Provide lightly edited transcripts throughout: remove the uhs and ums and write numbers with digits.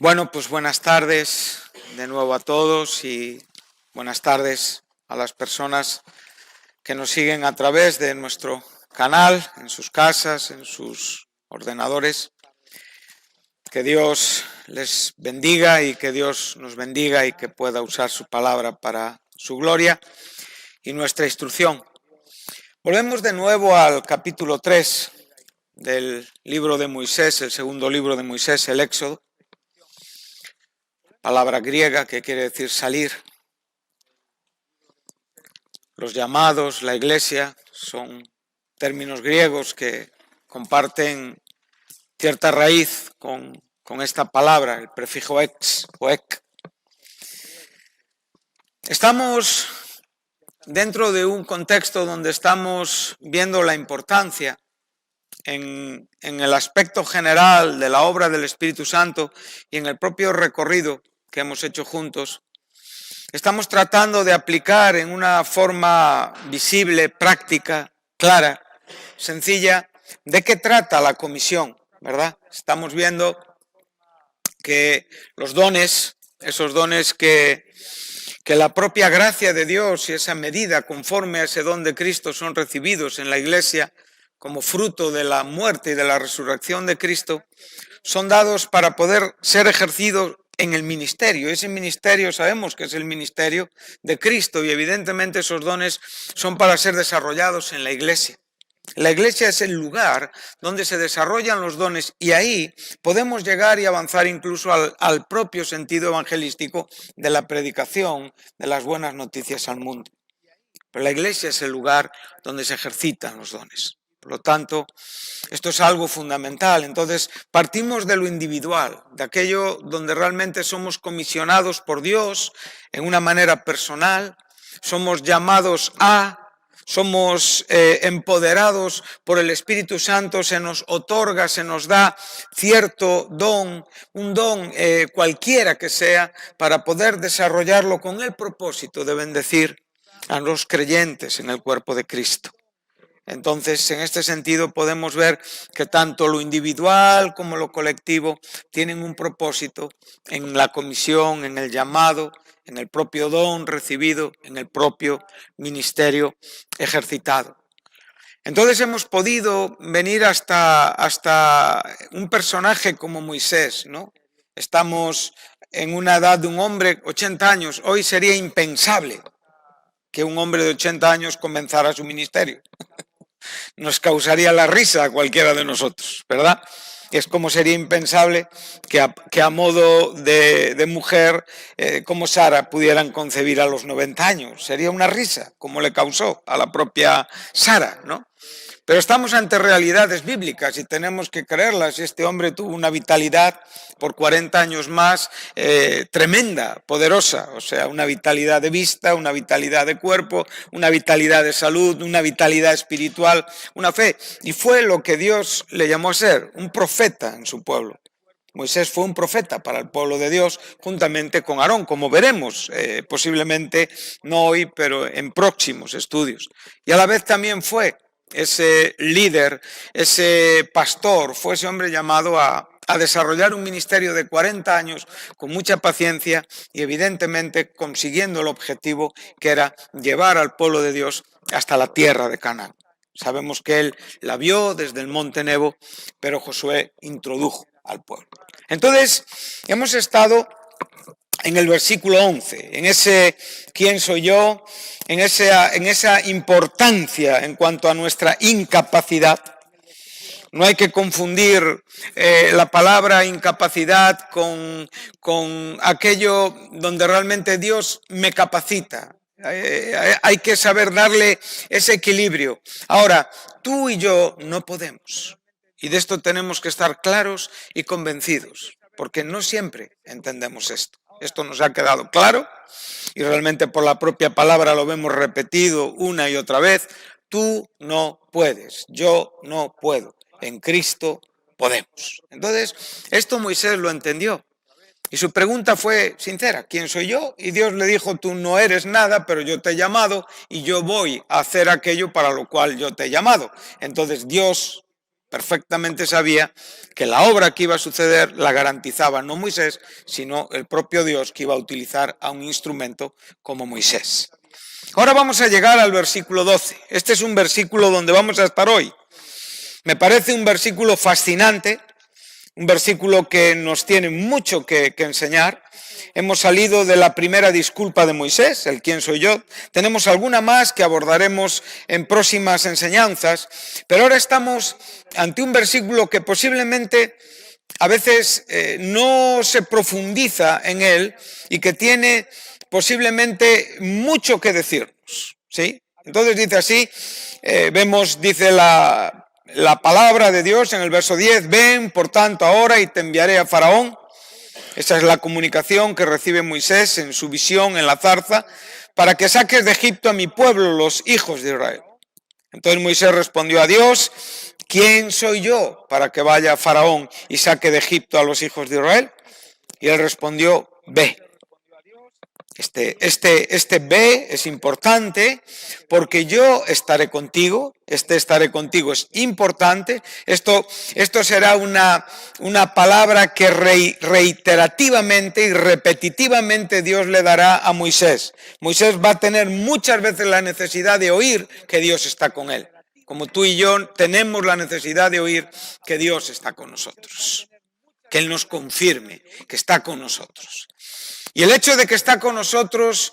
Bueno, pues buenas tardes de nuevo a todos y buenas tardes a las personas que nos siguen a través de nuestro canal, en sus casas, en sus ordenadores. Que Dios les bendiga y que Dios nos bendiga y que pueda usar su palabra para su gloria y nuestra instrucción. Volvemos de nuevo al capítulo 3 del libro de Moisés, el segundo libro de Moisés, el Éxodo. Palabra griega que quiere decir salir. Los llamados, la iglesia, son términos griegos que comparten cierta raíz con esta palabra, el prefijo ex o ek. Estamos dentro de un contexto donde estamos viendo la importancia en el aspecto general de la obra del Espíritu Santo y en el propio recorrido que hemos hecho juntos. Estamos tratando de aplicar en una forma visible, práctica, clara, sencilla, de qué trata la comisión, ¿verdad? Estamos viendo que los dones, esos dones que la propia gracia de Dios y esa medida conforme a ese don de Cristo son recibidos en la Iglesia como fruto de la muerte y de la resurrección de Cristo, son dados para poder ser ejercidos en el ministerio. Ese ministerio sabemos que es el ministerio de Cristo y evidentemente esos dones son para ser desarrollados en la iglesia. La iglesia es el lugar donde se desarrollan los dones y ahí podemos llegar y avanzar incluso al propio sentido evangelístico de la predicación de las buenas noticias al mundo. Pero la iglesia es el lugar donde se ejercitan los dones. Por lo tanto, esto es algo fundamental. Entonces, partimos de lo individual, de aquello donde realmente somos comisionados por Dios en una manera personal, somos llamados somos empoderados por el Espíritu Santo, se nos otorga, se nos da cierto don, un don cualquiera que sea, para poder desarrollarlo con el propósito de bendecir a los creyentes en el cuerpo de Cristo. Entonces, en este sentido podemos ver que tanto lo individual como lo colectivo tienen un propósito en la comisión, en el llamado, en el propio don recibido, en el propio ministerio ejercitado. Entonces hemos podido venir hasta un personaje como Moisés, ¿no? Estamos en una edad de un hombre, 80 años, hoy sería impensable que un hombre de 80 años comenzara su ministerio. Nos causaría la risa a cualquiera de nosotros, ¿verdad? Es como sería impensable que a modo de mujer, como Sara, pudieran concebir a los 90 años. Sería una risa, como le causó a la propia Sara, ¿no? Pero estamos ante realidades bíblicas y tenemos que creerlas. Este hombre tuvo una vitalidad por 40 años más tremenda, poderosa. O sea, una vitalidad de vista, una vitalidad de cuerpo, una vitalidad de salud, una vitalidad espiritual, una fe. Y fue lo que Dios le llamó a ser, un profeta en su pueblo. Moisés fue un profeta para el pueblo de Dios juntamente con Aarón, como veremos, posiblemente no hoy, pero en próximos estudios. Y a la vez también fue ese líder, ese pastor, fue ese hombre llamado a desarrollar un ministerio de 40 años con mucha paciencia y evidentemente consiguiendo el objetivo que era llevar al pueblo de Dios hasta la tierra de Canaán. Sabemos que él la vio desde el monte Nebo, pero Josué introdujo al pueblo. Entonces, hemos estado en el versículo 11, en ese ¿quién soy yo?, en esa importancia en cuanto a nuestra incapacidad. No hay que confundir la palabra incapacidad con aquello donde realmente Dios me capacita. Hay que saber darle ese equilibrio. Ahora, tú y yo no podemos. Y de esto tenemos que estar claros y convencidos, porque no siempre entendemos esto. Esto nos ha quedado claro y realmente por la propia palabra lo vemos repetido una y otra vez. Tú no puedes, yo no puedo. En Cristo podemos. Entonces, esto Moisés lo entendió. Y su pregunta fue sincera, ¿quién soy yo? Y Dios le dijo, tú no eres nada, pero yo te he llamado y yo voy a hacer aquello para lo cual yo te he llamado. Entonces Dios perfectamente sabía que la obra que iba a suceder la garantizaba no Moisés, sino el propio Dios, que iba a utilizar a un instrumento como Moisés. Ahora vamos a llegar al versículo 12. Este es un versículo donde vamos a estar hoy. Me parece un versículo fascinante, un versículo que nos tiene mucho que enseñar. Hemos salido de la primera disculpa de Moisés, el quién soy yo. Tenemos alguna más que abordaremos en próximas enseñanzas, pero ahora estamos ante un versículo que posiblemente a veces no se profundiza en él y que tiene posiblemente mucho que decirnos, ¿sí? Entonces dice así, dice la palabra de Dios en el verso 10, ven por tanto ahora y te enviaré a Faraón. Esa es la comunicación que recibe Moisés en su visión en la zarza, para que saques de Egipto a mi pueblo, los hijos de Israel. Entonces Moisés respondió a Dios, ¿quién soy yo para que vaya a Faraón y saque de Egipto a los hijos de Israel? Y él respondió, ve. Este ve es importante porque yo estaré contigo, estaré contigo es importante, esto será una palabra que reiterativamente y repetitivamente Dios le dará a Moisés. Moisés va a tener muchas veces la necesidad de oír que Dios está con él, como tú y yo tenemos la necesidad de oír que Dios está con nosotros, que Él nos confirme que está con nosotros. Y el hecho de que está con nosotros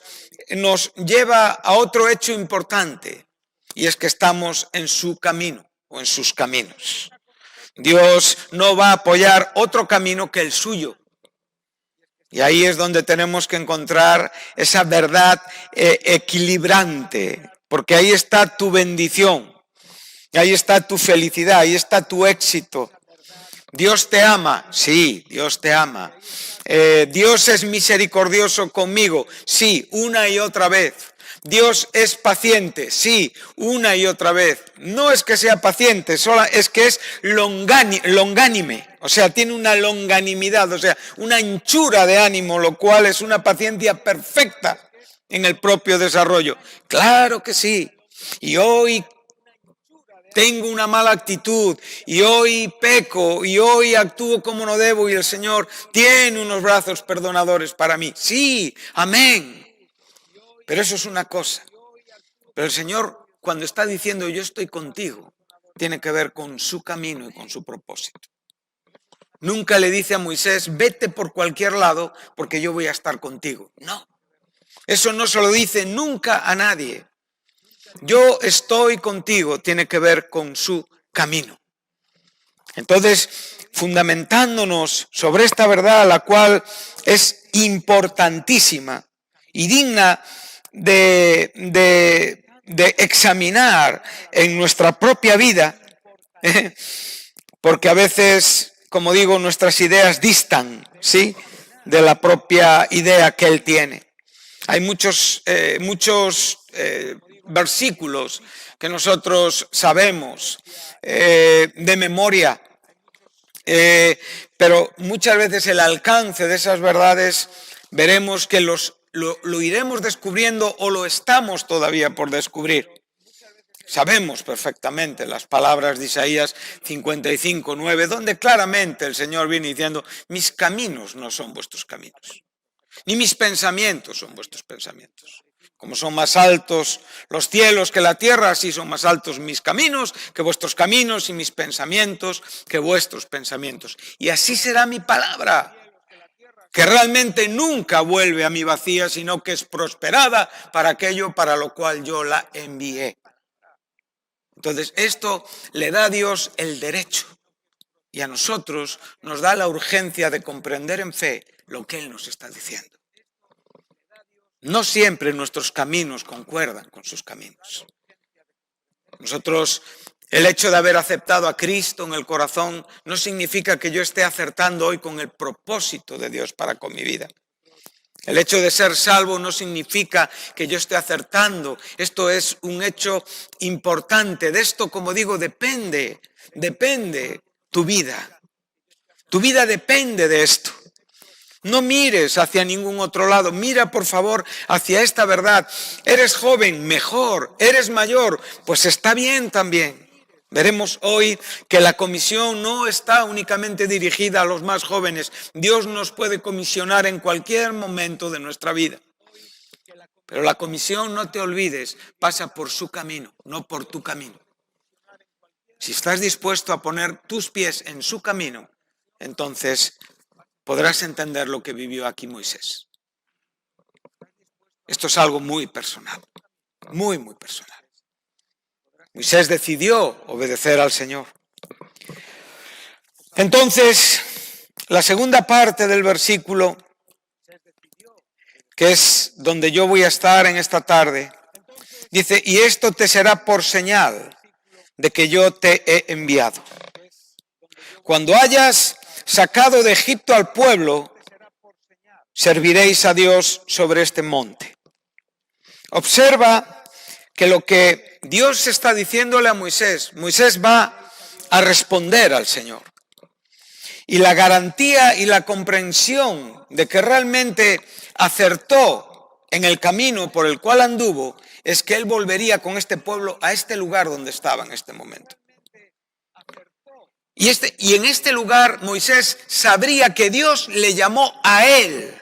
nos lleva a otro hecho importante, y es que estamos en su camino o en sus caminos. Dios no va a apoyar otro camino que el suyo. Y ahí es donde tenemos que encontrar esa verdad equilibrante, porque ahí está tu bendición, ahí está tu felicidad, ahí está tu éxito. Dios te ama, sí, Dios te ama. Dios es misericordioso conmigo, sí, una y otra vez. Dios es paciente, sí, una y otra vez. No es que sea paciente, solo es que es longánime, o sea, tiene una longanimidad, o sea, una anchura de ánimo, lo cual es una paciencia perfecta en el propio desarrollo. Claro que sí, y hoy tengo una mala actitud, y hoy peco, y hoy actúo como no debo, y el Señor tiene unos brazos perdonadores para mí. Sí, amén. Pero eso es una cosa. Pero el Señor, cuando está diciendo yo estoy contigo, tiene que ver con su camino y con su propósito. Nunca le dice a Moisés, vete por cualquier lado porque yo voy a estar contigo. No, eso no se lo dice nunca a nadie. Yo estoy contigo, tiene que ver con su camino. Entonces, fundamentándonos sobre esta verdad, la cual es importantísima y digna de examinar en nuestra propia vida, porque a veces, como digo, nuestras ideas distan, ¿sí?, de la propia idea que Él tiene. Hay muchos versículos que nosotros sabemos de memoria, pero muchas veces el alcance de esas verdades veremos que lo iremos descubriendo o lo estamos todavía por descubrir. Sabemos perfectamente las palabras de Isaías 55:9, donde claramente el Señor viene diciendo, mis caminos no son vuestros caminos, ni mis pensamientos son vuestros pensamientos. Como son más altos los cielos que la tierra, así son más altos mis caminos que vuestros caminos y mis pensamientos que vuestros pensamientos. Y así será mi palabra, que realmente nunca vuelve a mí vacía, sino que es prosperada para aquello para lo cual yo la envié. Entonces, esto le da a Dios el derecho y a nosotros nos da la urgencia de comprender en fe lo que Él nos está diciendo. No siempre nuestros caminos concuerdan con sus caminos. Nosotros, el hecho de haber aceptado a Cristo en el corazón no significa que yo esté acertando hoy con el propósito de Dios para con mi vida. El hecho de ser salvo no significa que yo esté acertando. Esto es un hecho importante. De esto, como digo, depende tu vida. Tu vida depende de esto. No mires hacia ningún otro lado, mira por favor hacia esta verdad. Eres joven, mejor, eres mayor, pues está bien también. Veremos hoy que la comisión no está únicamente dirigida a los más jóvenes. Dios nos puede comisionar en cualquier momento de nuestra vida. Pero la comisión, no te olvides, pasa por su camino, no por tu camino. Si estás dispuesto a poner tus pies en su camino, entonces podrás entender lo que vivió aquí Moisés. Esto es algo muy personal, muy, muy personal. Moisés decidió obedecer al Señor. Entonces, la segunda parte del versículo, que es donde yo voy a estar en esta tarde, dice, y esto te será por señal de que yo te he enviado. Cuando hayas sacado de Egipto al pueblo, serviréis a Dios sobre este monte. Observa que lo que Dios está diciéndole a Moisés va a responder al Señor. Y la garantía y la comprensión de que realmente acertó en el camino por el cual anduvo es que él volvería con este pueblo a este lugar donde estaba en este momento. Y en este lugar Moisés sabría que Dios le llamó a él.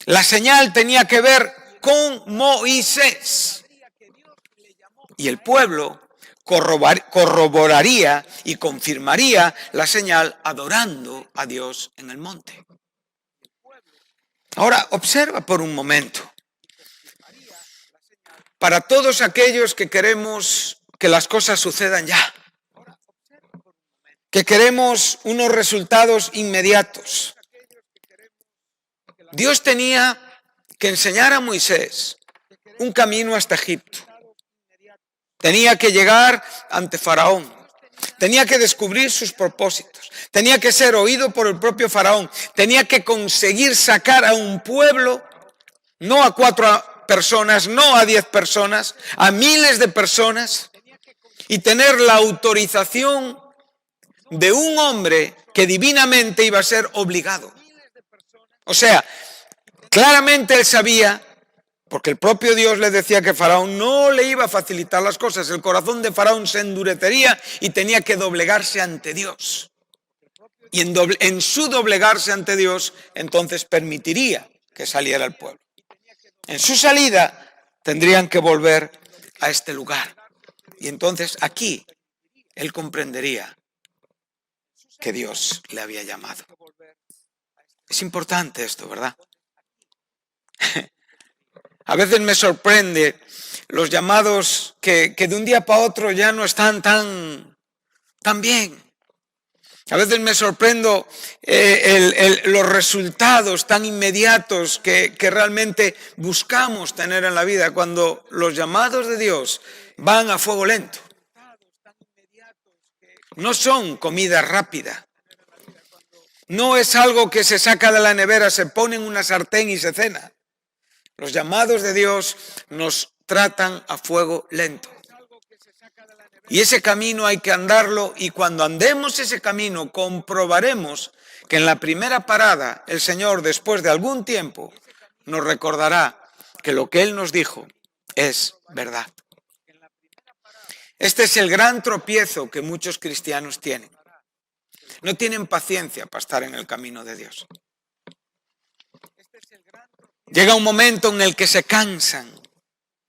La señal tenía que ver con Moisés. Y el pueblo corroboraría y confirmaría la señal adorando a Dios en el monte. Ahora, observa por un momento. Para todos aquellos que queremos que las cosas sucedan ya, que queremos unos resultados inmediatos, Dios tenía que enseñar a Moisés un camino hasta Egipto. Tenía que llegar ante Faraón. Tenía que descubrir sus propósitos. Tenía que ser oído por el propio Faraón. Tenía que conseguir sacar a un pueblo, no a 4 personas, no a 10 personas, a miles de personas, y tener la autorización de un hombre que divinamente iba a ser obligado. O sea, claramente él sabía, porque el propio Dios le decía que Faraón no le iba a facilitar las cosas. El corazón de Faraón se endurecería y tenía que doblegarse ante Dios. Y en su doblegarse ante Dios, entonces permitiría que saliera el pueblo. En su salida tendrían que volver a este lugar. Y entonces aquí él comprendería que Dios le había llamado. Es importante esto, ¿verdad? A veces me sorprende los llamados que de un día para otro ya no están tan bien. A veces me sorprendo los resultados tan inmediatos que realmente buscamos tener en la vida cuando los llamados de Dios van a fuego lento. No son comida rápida. No es algo que se saca de la nevera, se pone en una sartén y se cena. Los llamados de Dios nos tratan a fuego lento. Y ese camino hay que andarlo, y cuando andemos ese camino comprobaremos que en la primera parada el Señor, después de algún tiempo, nos recordará que lo que Él nos dijo es verdad. Este es el gran tropiezo que muchos cristianos tienen. No tienen paciencia para estar en el camino de Dios. Llega un momento en el que se cansan.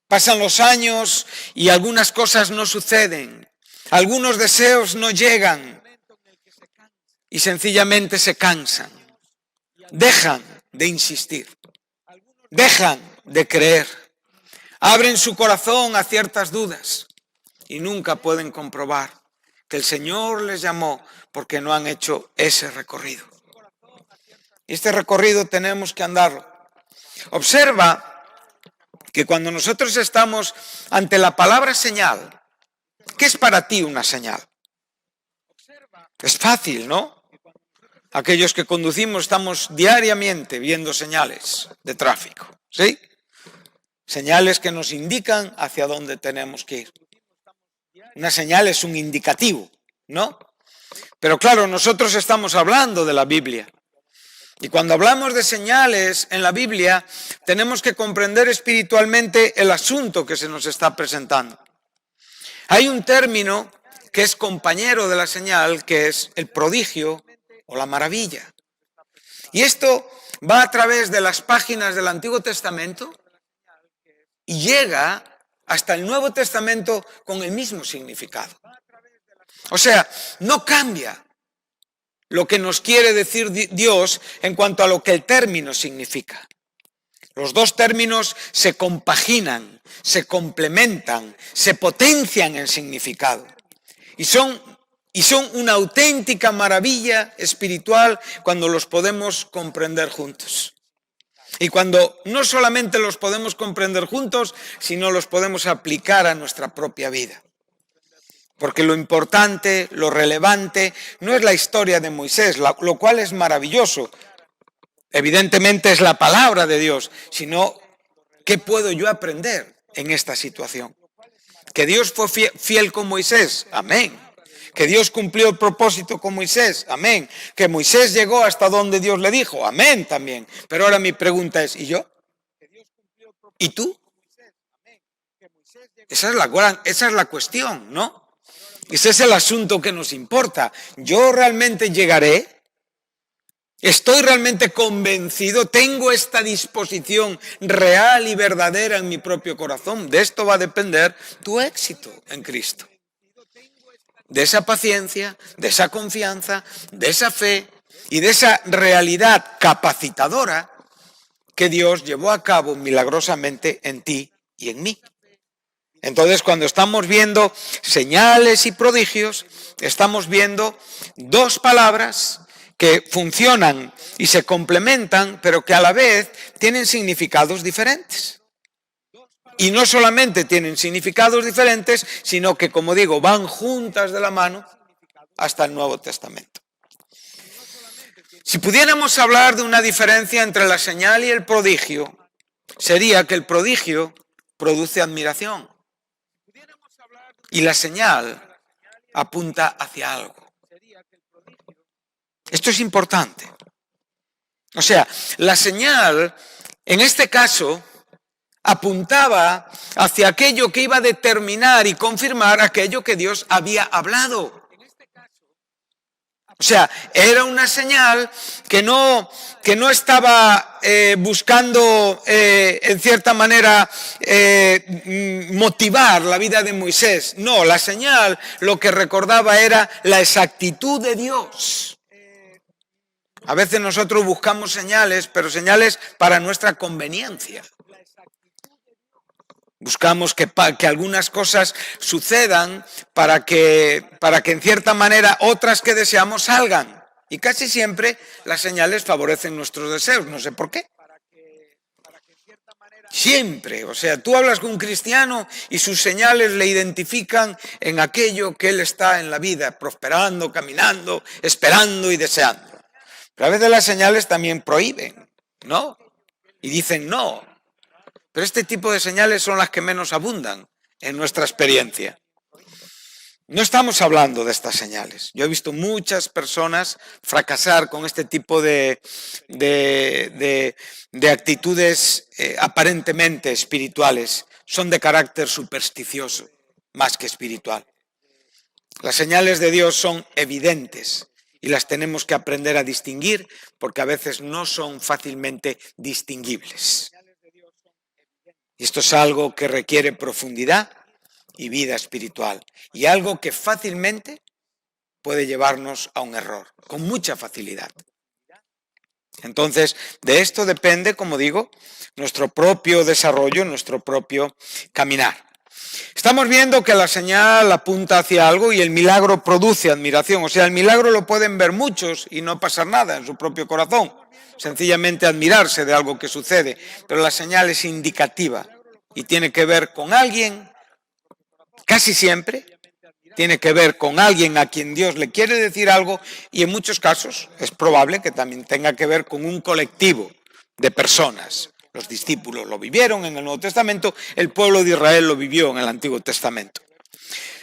Pasan los años y algunas cosas no suceden. Algunos deseos no llegan. Y sencillamente se cansan. Dejan de insistir. Dejan de creer. Abren su corazón a ciertas dudas. Y nunca pueden comprobar que el Señor les llamó porque no han hecho ese recorrido. Y este recorrido tenemos que andarlo. Observa que cuando nosotros estamos ante la palabra señal, ¿qué es para ti una señal? Es fácil, ¿no? Aquellos que conducimos estamos diariamente viendo señales de tráfico, ¿sí? Señales que nos indican hacia dónde tenemos que ir. Una señal es un indicativo, ¿no? Pero claro, nosotros estamos hablando de la Biblia. Y cuando hablamos de señales en la Biblia, tenemos que comprender espiritualmente el asunto que se nos está presentando. Hay un término que es compañero de la señal, que es el prodigio o la maravilla. Y esto va a través de las páginas del Antiguo Testamento y llega hasta el Nuevo Testamento con el mismo significado. O sea, no cambia lo que nos quiere decir Dios en cuanto a lo que el término significa. Los dos términos se compaginan, se complementan, se potencian en significado. Y son una auténtica maravilla espiritual cuando los podemos comprender juntos. Y cuando no solamente los podemos comprender juntos, sino los podemos aplicar a nuestra propia vida. Porque lo importante, lo relevante, no es la historia de Moisés, lo cual es maravilloso. Evidentemente es la palabra de Dios, sino ¿qué puedo yo aprender en esta situación? Que Dios fue fiel con Moisés, amén. Que Dios cumplió el propósito con Moisés, amén. Que Moisés llegó hasta donde Dios le dijo, amén también. Pero ahora mi pregunta es, ¿y yo? ¿Y tú? Esa es la cuestión, ¿no? Ese es el asunto que nos importa. ¿Yo realmente llegaré? ¿Estoy realmente convencido? ¿Tengo esta disposición real y verdadera en mi propio corazón? De esto va a depender tu éxito en Cristo. De esa paciencia, de esa confianza, de esa fe y de esa realidad capacitadora que Dios llevó a cabo milagrosamente en ti y en mí. Entonces, cuando estamos viendo señales y prodigios, estamos viendo dos palabras que funcionan y se complementan, pero que a la vez tienen significados diferentes. Y no solamente tienen significados diferentes, sino que, como digo, van juntas de la mano hasta el Nuevo Testamento. Si pudiéramos hablar de una diferencia entre la señal y el prodigio, sería que el prodigio produce admiración y la señal apunta hacia algo. Esto es importante. O sea, la señal, en este caso, apuntaba hacia aquello que iba a determinar y confirmar aquello que Dios había hablado. O sea, era una señal que no estaba buscando, en cierta manera, motivar la vida de Moisés. No, la señal lo que recordaba era la exactitud de Dios. A veces nosotros buscamos señales, pero señales para nuestra conveniencia. Buscamos que algunas cosas sucedan para que en cierta manera otras que deseamos salgan. Y casi siempre las señales favorecen nuestros deseos, no sé por qué. Siempre, o sea, tú hablas con un cristiano y sus señales le identifican en aquello que él está en la vida, prosperando, caminando, esperando y deseando. Pero a veces las señales también prohíben, ¿no? Y dicen no. Pero este tipo de señales son las que menos abundan en nuestra experiencia. No estamos hablando de estas señales. Yo he visto muchas personas fracasar con este tipo de actitudes aparentemente espirituales. Son de carácter supersticioso, más que espiritual. Las señales de Dios son evidentes y las tenemos que aprender a distinguir porque a veces no son fácilmente distinguibles. Y esto es algo que requiere profundidad y vida espiritual. Y algo que fácilmente puede llevarnos a un error, con mucha facilidad. Entonces, de esto depende, como digo, nuestro propio desarrollo, nuestro propio caminar. Estamos viendo que la señal apunta hacia algo y el milagro produce admiración. O sea, el milagro lo pueden ver muchos y no pasar nada en su propio corazón. Sencillamente admirarse de algo que sucede, pero la señal es indicativa y tiene que ver con alguien, casi siempre, tiene que ver con alguien a quien Dios le quiere decir algo y en muchos casos es probable que también tenga que ver con un colectivo de personas. Los discípulos lo vivieron en el Nuevo Testamento, el pueblo de Israel lo vivió en el Antiguo Testamento.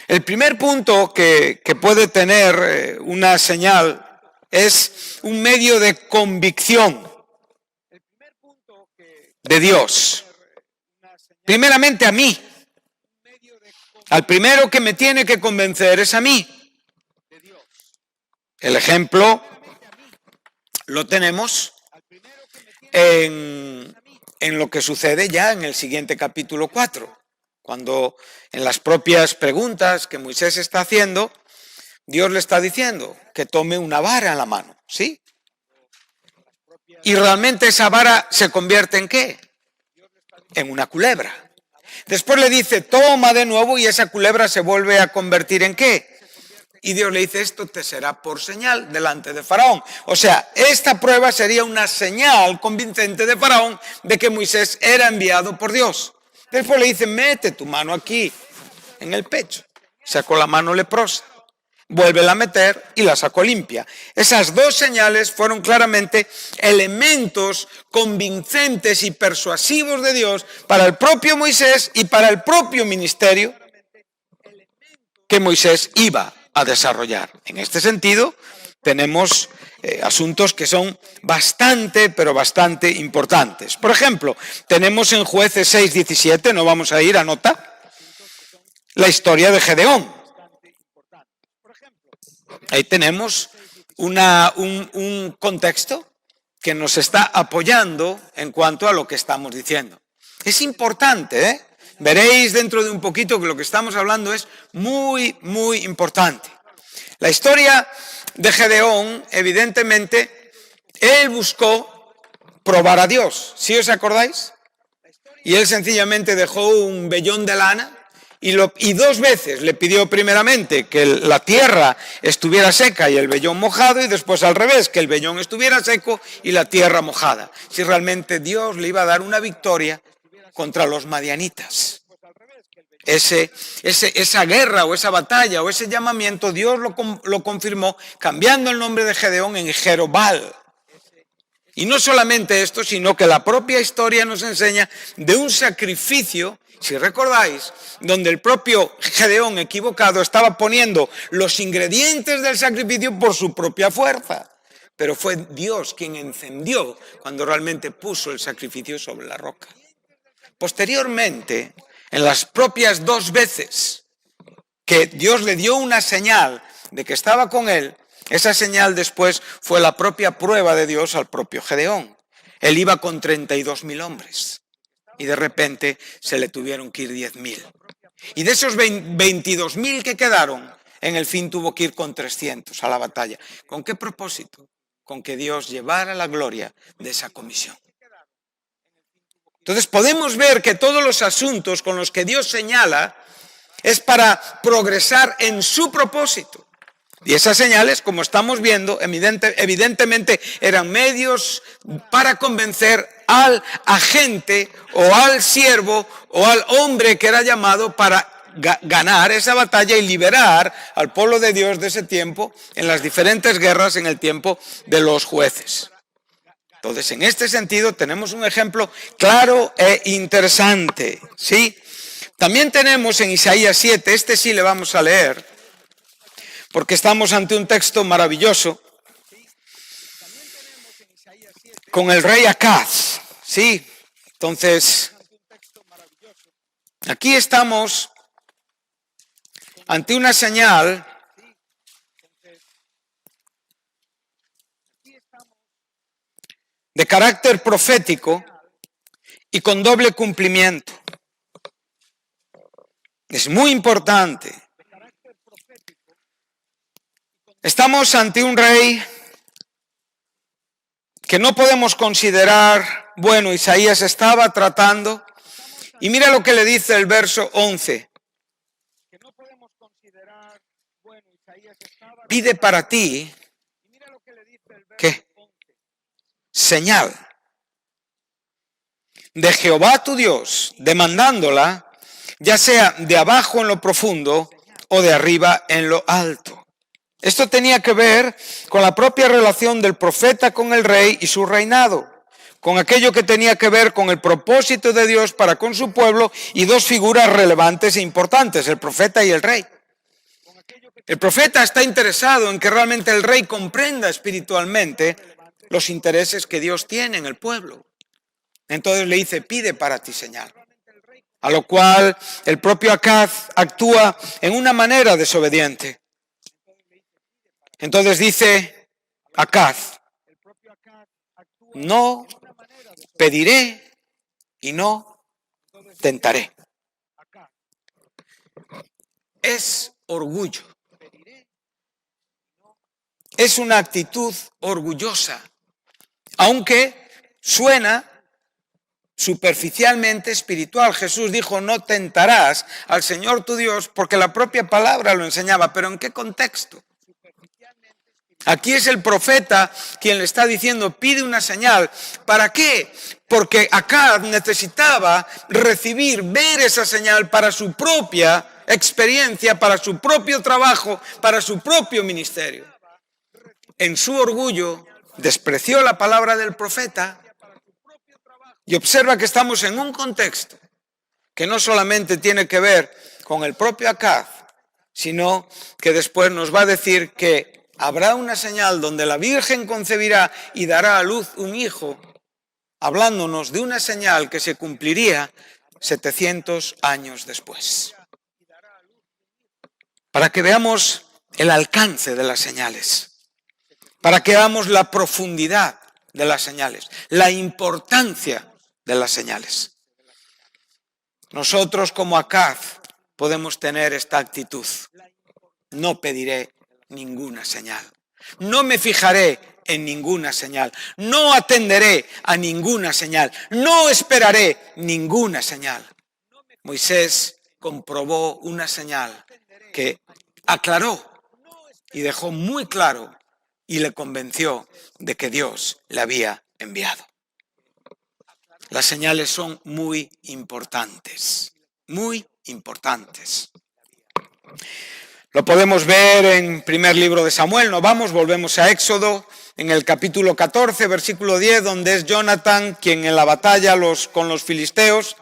El primer punto que puede tener una señal es un medio de convicción de Dios. Primeramente a mí Al primero que me tiene que convencer es a mí. El ejemplo lo tenemos en lo que sucede ya en el siguiente capítulo 4, cuando en las propias preguntas que Moisés está haciendo, Dios le está diciendo que tome una vara en la mano, ¿sí? Y realmente esa vara se convierte ¿en qué? En una culebra. Después le dice, toma de nuevo, y esa culebra se vuelve a convertir ¿en qué? Y Dios le dice, esto te será por señal delante de Faraón. O sea, esta prueba sería una señal convincente de Faraón de que Moisés era enviado por Dios. Después le dice, mete tu mano aquí, en el pecho. Sacó la mano leprosa. Vuélvela a meter y la sacó limpia. Esas dos señales fueron claramente elementos convincentes y persuasivos de Dios para el propio Moisés y para el propio ministerio que Moisés iba a desarrollar. En este sentido, tenemos asuntos que son bastante, pero bastante importantes. Por ejemplo, tenemos en Jueces 6:17, no vamos a ir a nota, la historia de Gedeón. Ahí tenemos un contexto que nos está apoyando en cuanto a lo que estamos diciendo. Es importante, ¿eh? Veréis dentro de un poquito que lo que estamos hablando es muy, muy importante. La historia de Gedeón, evidentemente, él buscó probar a Dios. ¿Sí os acordáis? Y él sencillamente dejó un vellón de lana y 2 veces le pidió primeramente que la tierra estuviera seca y el vellón mojado, y después al revés, que el vellón estuviera seco y la tierra mojada. Si realmente Dios le iba a dar una victoria contra los madianitas. Esa guerra o esa batalla o ese llamamiento, Dios lo confirmó cambiando el nombre de Gedeón en Jerobal. Y no solamente esto, sino que la propia historia nos enseña de un sacrificio, si recordáis, donde el propio Gedeón equivocado estaba poniendo los ingredientes del sacrificio por su propia fuerza. Pero fue Dios quien encendió cuando realmente puso el sacrificio sobre la roca. Posteriormente, en las propias 2 veces que Dios le dio una señal de que estaba con él, esa señal después fue la propia prueba de Dios al propio Gedeón. Él iba con 32.000 hombres y de repente se le tuvieron que ir 10.000. Y de esos 22.000 que quedaron, en el fin tuvo que ir con 300 a la batalla. ¿Con qué propósito? Con que Dios llevara la gloria de esa comisión. Entonces podemos ver que todos los asuntos con los que Dios señala es para progresar en su propósito. Y esas señales, como estamos viendo, evidentemente eran medios para convencer al agente o al siervo o al hombre que era llamado para ganar esa batalla y liberar al pueblo de Dios de ese tiempo en las diferentes guerras en el tiempo de los jueces. Entonces, en este sentido, tenemos un ejemplo claro e interesante, ¿sí? También tenemos en Isaías 7, este sí le vamos a leer, porque estamos ante un texto maravilloso, con el rey Acaz, ¿sí? Entonces, aquí estamos ante una señal de carácter profético y con doble cumplimiento. Es muy importante. Estamos ante un rey que no podemos considerar bueno. Isaías estaba tratando, y mira lo que le dice el verso 11. Pide para ti, ¿qué? Señal de Jehová tu Dios, demandándola, ya sea de abajo en lo profundo o de arriba en lo alto. Esto tenía que ver con la propia relación del profeta con el rey y su reinado, con aquello que tenía que ver con el propósito de Dios para con su pueblo y 2 figuras relevantes e importantes, el profeta y el rey. El profeta está interesado en que realmente el rey comprenda espiritualmente los intereses que Dios tiene en el pueblo. Entonces le dice, pide para ti señal. a lo cual el propio Acaz actúa en una manera desobediente. Entonces dice Acaz, no pediré y no tentaré. Es orgullo. Es una actitud orgullosa, aunque suena superficialmente espiritual. Jesús dijo, no tentarás al Señor tu Dios, porque la propia palabra lo enseñaba. ¿Pero en qué contexto? Aquí es el profeta quien le está diciendo, pide una señal. ¿Para qué? Porque Acaz necesitaba recibir, ver esa señal para su propia experiencia, para su propio trabajo, para su propio ministerio. En su orgullo despreció la palabra del profeta y observa que estamos en un contexto que no solamente tiene que ver con el propio Acaz, sino que después nos va a decir que habrá una señal donde la Virgen concebirá y dará a luz un hijo, hablándonos de una señal que se cumpliría 700 años después. Para que veamos el alcance de las señales, para que veamos la profundidad de las señales, la importancia de las señales. Nosotros como Acaz podemos tener esta actitud. No pediré ninguna señal. No me fijaré en ninguna señal. No atenderé a ninguna señal. No esperaré ninguna señal. Moisés comprobó una señal que aclaró y dejó muy claro y le convenció de que Dios le había enviado. Las señales son muy importantes, muy importantes. Lo podemos ver en primer libro de Samuel, volvemos a Éxodo, en el capítulo 14, versículo 10, donde es Jonathan quien en la batalla con los filisteos,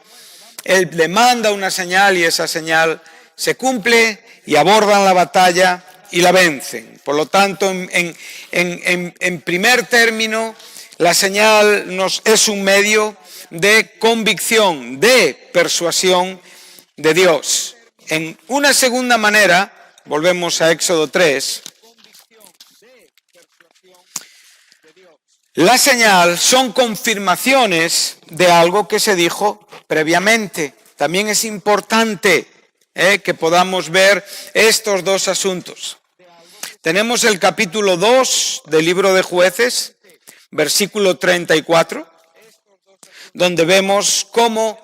él le manda una señal y esa señal se cumple y abordan la batalla y la vencen. Por lo tanto, en primer término, la señal es un medio de convicción, de persuasión de Dios. En una segunda manera, volvemos a Éxodo 3, la señal son confirmaciones de algo que se dijo previamente. También es importante que podamos ver estos dos asuntos. Tenemos el capítulo 2 del libro de Jueces, versículo 34, donde vemos cómo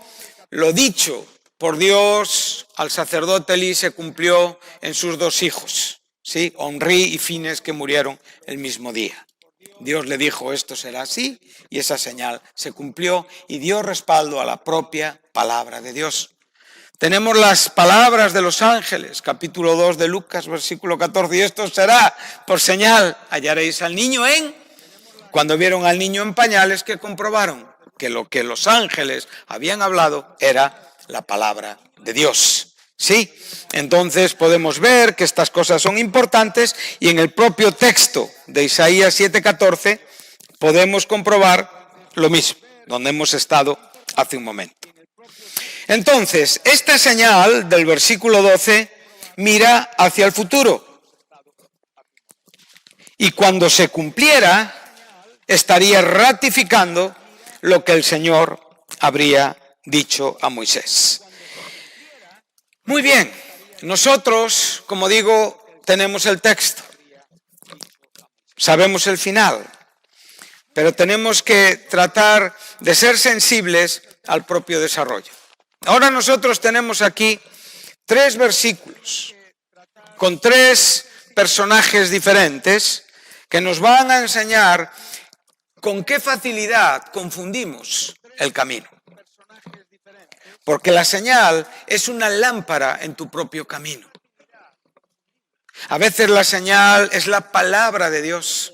lo dicho por Dios al sacerdote Elí se cumplió en sus dos hijos, ¿sí? Omri y Fines, que murieron el mismo día. Dios le dijo, esto será así, y esa señal se cumplió y dio respaldo a la propia palabra de Dios. Tenemos las palabras de los ángeles, capítulo 2 de Lucas, versículo 14, y esto será por señal, hallaréis al niño Cuando vieron al niño en pañales, ¿qué comprobaron? Que lo que los ángeles habían hablado era la palabra de Dios. Sí, entonces podemos ver que estas cosas son importantes y en el propio texto de Isaías 7:14 podemos comprobar lo mismo, donde hemos estado hace un momento. Entonces, esta señal del versículo 12 mira hacia el futuro. Y cuando se cumpliera, estaría ratificando lo que el Señor habría dicho a Moisés. Muy bien, nosotros, como digo, tenemos el texto, sabemos el final, pero tenemos que tratar de ser sensibles al propio desarrollo. Ahora nosotros tenemos aquí 3 versículos con 3 personajes diferentes que nos van a enseñar con qué facilidad confundimos el camino. Porque la señal es una lámpara en tu propio camino. A veces la señal es la palabra de Dios.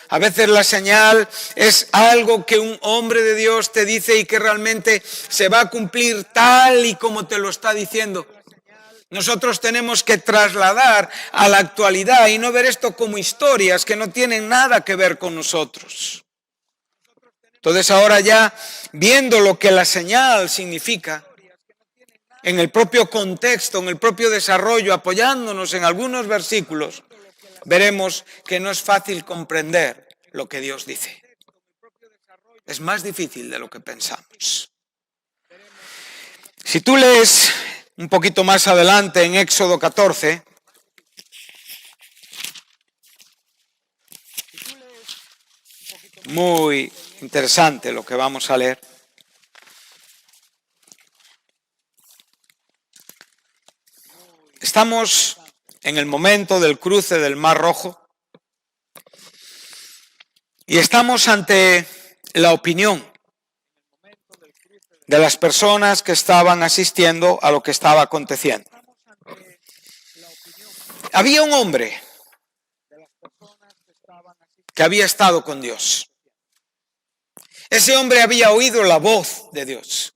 A veces la señal es algo que un hombre de Dios te dice y que realmente se va a cumplir tal y como te lo está diciendo. Nosotros tenemos que trasladar a la actualidad y no ver esto como historias que no tienen nada que ver con nosotros. Entonces ahora ya, viendo lo que la señal significa, en el propio contexto, en el propio desarrollo, apoyándonos en algunos versículos, veremos que no es fácil comprender lo que Dios dice. Es más difícil de lo que pensamos. Si tú lees un poquito más adelante en Éxodo 14, muy interesante lo que vamos a leer. Estamos en el momento del cruce del Mar Rojo y estamos ante la opinión de las personas que estaban asistiendo a lo que estaba aconteciendo. Había un hombre que había estado con Dios. Ese hombre había oído la voz de Dios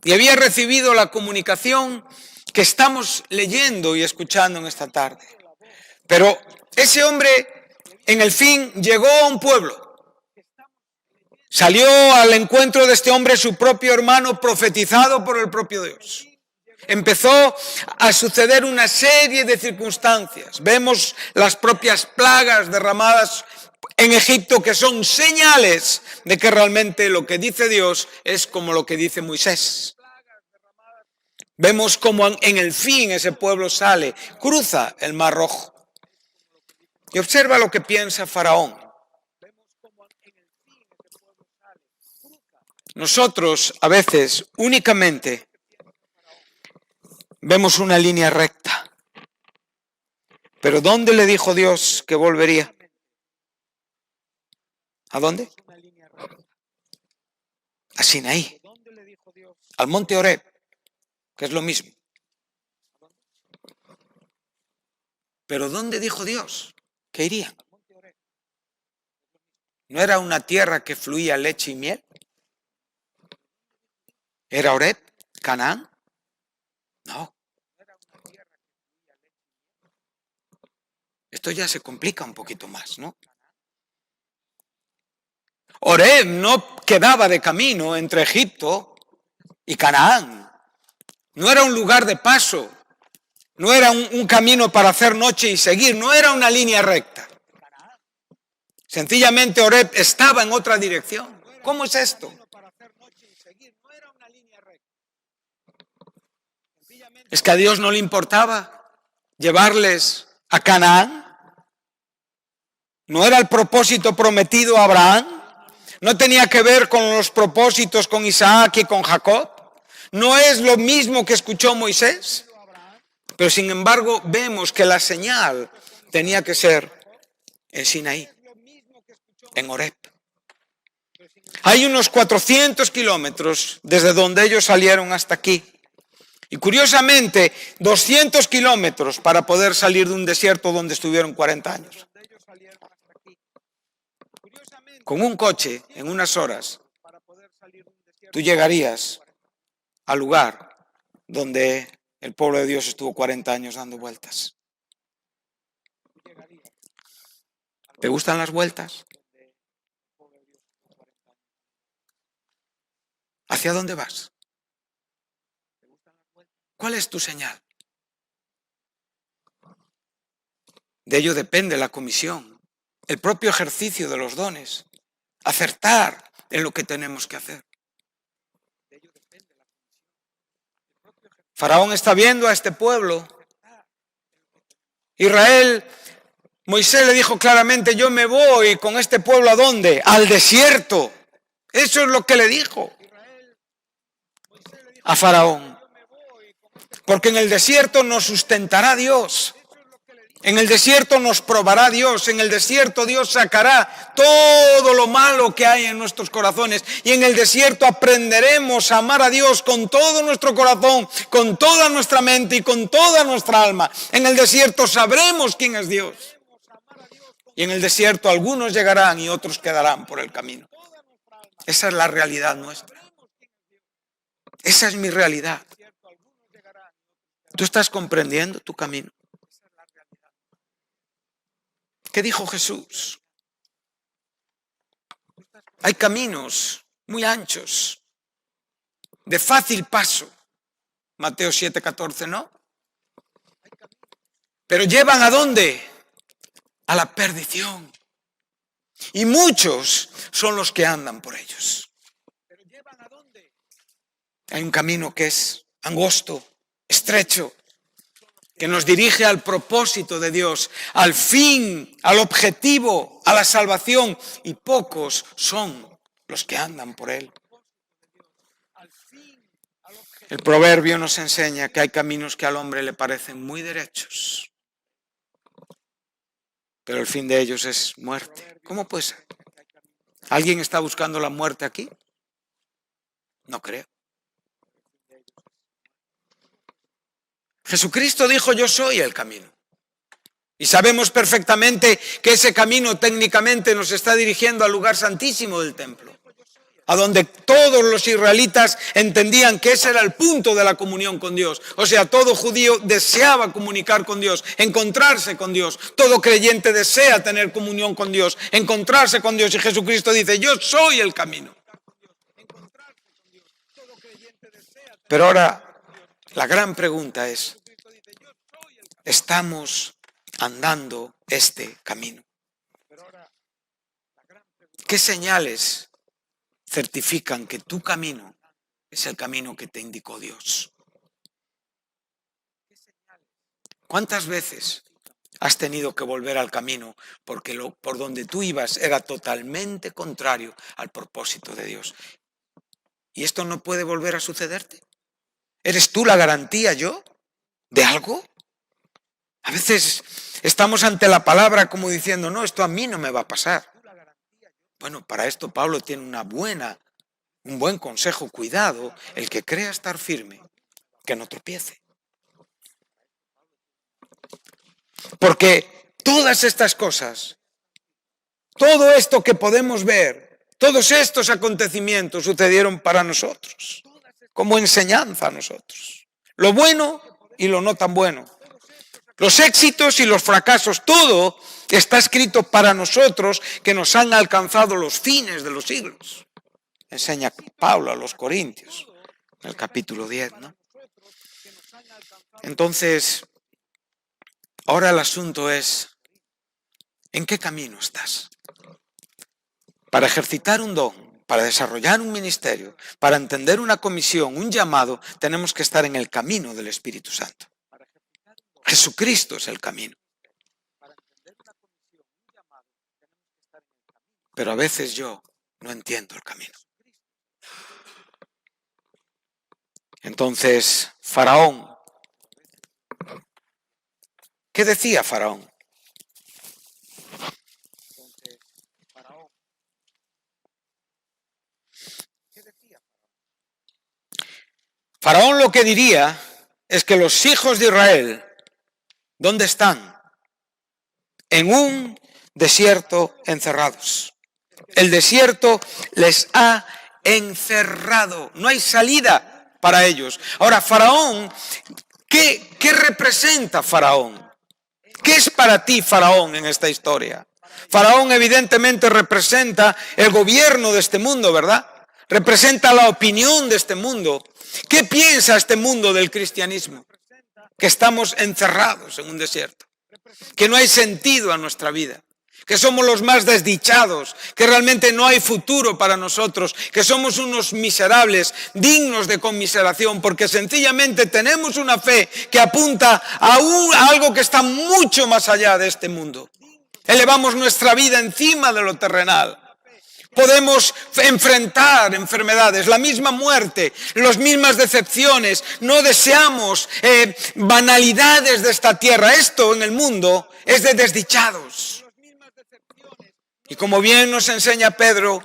y había recibido la comunicación que estamos leyendo y escuchando en esta tarde. Pero ese hombre, en el fin, llegó a un pueblo. Salió al encuentro de este hombre su propio hermano, profetizado por el propio Dios. Empezó a suceder una serie de circunstancias. Vemos las propias plagas derramadas en Egipto, que son señales de que realmente lo que dice Dios es como lo que dice Moisés. Vemos cómo en el fin ese pueblo sale, cruza el Mar Rojo. Y observa lo que piensa Faraón. Nosotros a veces únicamente vemos una línea recta. Pero ¿dónde le dijo Dios que volvería? ¿A dónde? A Sinaí, al monte Horeb, que es lo mismo. Pero ¿dónde dijo Dios que irían? ¿No era una tierra que fluía leche y miel? ¿Era Horeb? ¿Canaán? No. Esto ya se complica un poquito más, ¿no? Horeb no quedaba de camino entre Egipto y Canaán. No era un lugar de paso. No era un camino para hacer noche y seguir. No era una línea recta. Sencillamente Horeb estaba en otra dirección. ¿Cómo es esto? ¿Es que a Dios no le importaba llevarles a Canaán? ¿No era el propósito prometido a Abraham? ¿No tenía que ver con los propósitos con Isaac y con Jacob? ¿No es lo mismo que escuchó Moisés? Pero sin embargo vemos que la señal tenía que ser en Sinaí, en Horeb. Hay unos 400 kilómetros desde donde ellos salieron hasta aquí. Y curiosamente, 200 kilómetros para poder salir de un desierto donde estuvieron 40 años. Con un coche, en unas horas, tú llegarías al lugar donde el pueblo de Dios estuvo 40 años dando vueltas. ¿Te gustan las vueltas? ¿Hacia dónde vas? ¿Cuál es tu señal? De ello depende la comisión, el propio ejercicio de los dones, acertar en lo que tenemos que hacer. Faraón está viendo a este pueblo. Israel, Moisés le dijo claramente, yo me voy con este pueblo ¿a dónde? Al desierto. Eso es lo que le dijo a Faraón. Porque en el desierto nos sustentará Dios. En el desierto nos probará Dios, en el desierto Dios sacará todo lo malo que hay en nuestros corazones y en el desierto aprenderemos a amar a Dios con todo nuestro corazón, con toda nuestra mente y con toda nuestra alma. En el desierto sabremos quién es Dios y en el desierto algunos llegarán y otros quedarán por el camino. Esa es la realidad nuestra. Esa es mi realidad. ¿Tú estás comprendiendo tu camino? ¿Qué dijo Jesús? Hay caminos muy anchos, de fácil paso, Mateo 7:14, ¿no? Pero llevan ¿a dónde? A la perdición. Y muchos son los que andan por ellos. Hay un camino que es angosto, estrecho, que nos dirige al propósito de Dios, al fin, al objetivo, a la salvación, y pocos son los que andan por él. El proverbio nos enseña que hay caminos que al hombre le parecen muy derechos, pero el fin de ellos es muerte. ¿Cómo puede ser? ¿Alguien está buscando la muerte aquí? No creo. Jesucristo dijo: yo soy el camino. Y sabemos perfectamente que ese camino técnicamente nos está dirigiendo al lugar santísimo del templo, a donde todos los israelitas entendían que ese era el punto de la comunión con Dios. O sea, todo judío deseaba comunicar con Dios, encontrarse con Dios. Todo creyente desea tener comunión con Dios, encontrarse con Dios. Y Jesucristo dice: yo soy el camino. Pero ahora, la gran pregunta es: ¿estamos andando este camino? ¿Qué señales certifican que tu camino es el camino que te indicó Dios? ¿Cuántas veces has tenido que volver al camino porque por donde tú ibas era totalmente contrario al propósito de Dios? ¿Y esto no puede volver a sucederte? ¿Eres tú la garantía, yo, de algo? A veces estamos ante la palabra como diciendo: no, esto a mí no me va a pasar. Bueno, para esto Pablo tiene un buen consejo: cuidado, el que crea estar firme, que no tropiece. Porque todas estas cosas, todo esto que podemos ver, todos estos acontecimientos sucedieron para nosotros, como enseñanza a nosotros. Lo bueno y lo no tan bueno. Los éxitos y los fracasos, todo está escrito para nosotros que nos han alcanzado los fines de los siglos. Enseña Pablo a los Corintios, en el capítulo 10, ¿no? Entonces, ahora el asunto es: ¿en qué camino estás? Para ejercitar un don, para desarrollar un ministerio, para entender una comisión, un llamado, tenemos que estar en el camino del Espíritu Santo. Jesucristo es el camino. Pero a veces yo no entiendo el camino. Entonces, Faraón, ¿qué decía Faraón? Faraón lo que diría es que los hijos de Israel, ¿dónde están? En un desierto encerrados. El desierto les ha encerrado. No hay salida para ellos. Ahora, Faraón, ¿qué representa Faraón? ¿Qué es para ti Faraón en esta historia? Faraón evidentemente representa el gobierno de este mundo, ¿verdad? Representa la opinión de este mundo. ¿Qué piensa este mundo del cristianismo? Que estamos encerrados en un desierto, que no hay sentido a nuestra vida, que somos los más desdichados, que realmente no hay futuro para nosotros, que somos unos miserables dignos de conmiseración, porque sencillamente tenemos una fe que apunta a algo que está mucho más allá de este mundo. Elevamos nuestra vida encima de lo terrenal. Podemos enfrentar enfermedades, la misma muerte, las mismas decepciones. No deseamos banalidades de esta tierra. Esto en el mundo es de desdichados. Y como bien nos enseña Pedro,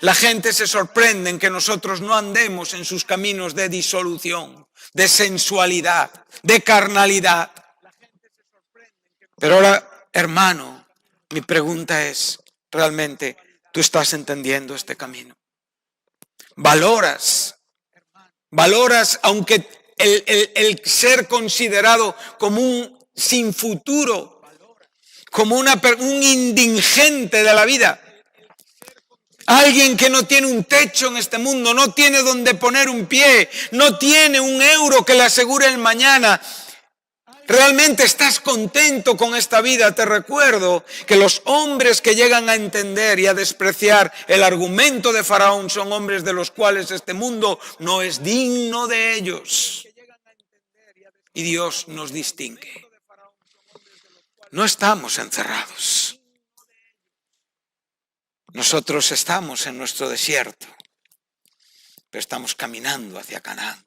la gente se sorprende en que nosotros no andemos en sus caminos de disolución, de sensualidad, de carnalidad. Pero ahora, hermano, mi pregunta es, ¿realmente tú estás entendiendo este camino? ¿Valoras, aunque el ser considerado como un sin futuro, como un indigente de la vida? Alguien que no tiene un techo en este mundo, no tiene donde poner un pie, no tiene un euro que le asegure el mañana. ¿Realmente estás contento con esta vida? Te recuerdo que los hombres que llegan a entender y a despreciar el argumento de Faraón son hombres de los cuales este mundo no es digno de ellos. Y Dios nos distingue. No estamos encerrados. Nosotros estamos en nuestro desierto, pero estamos caminando hacia Canaán.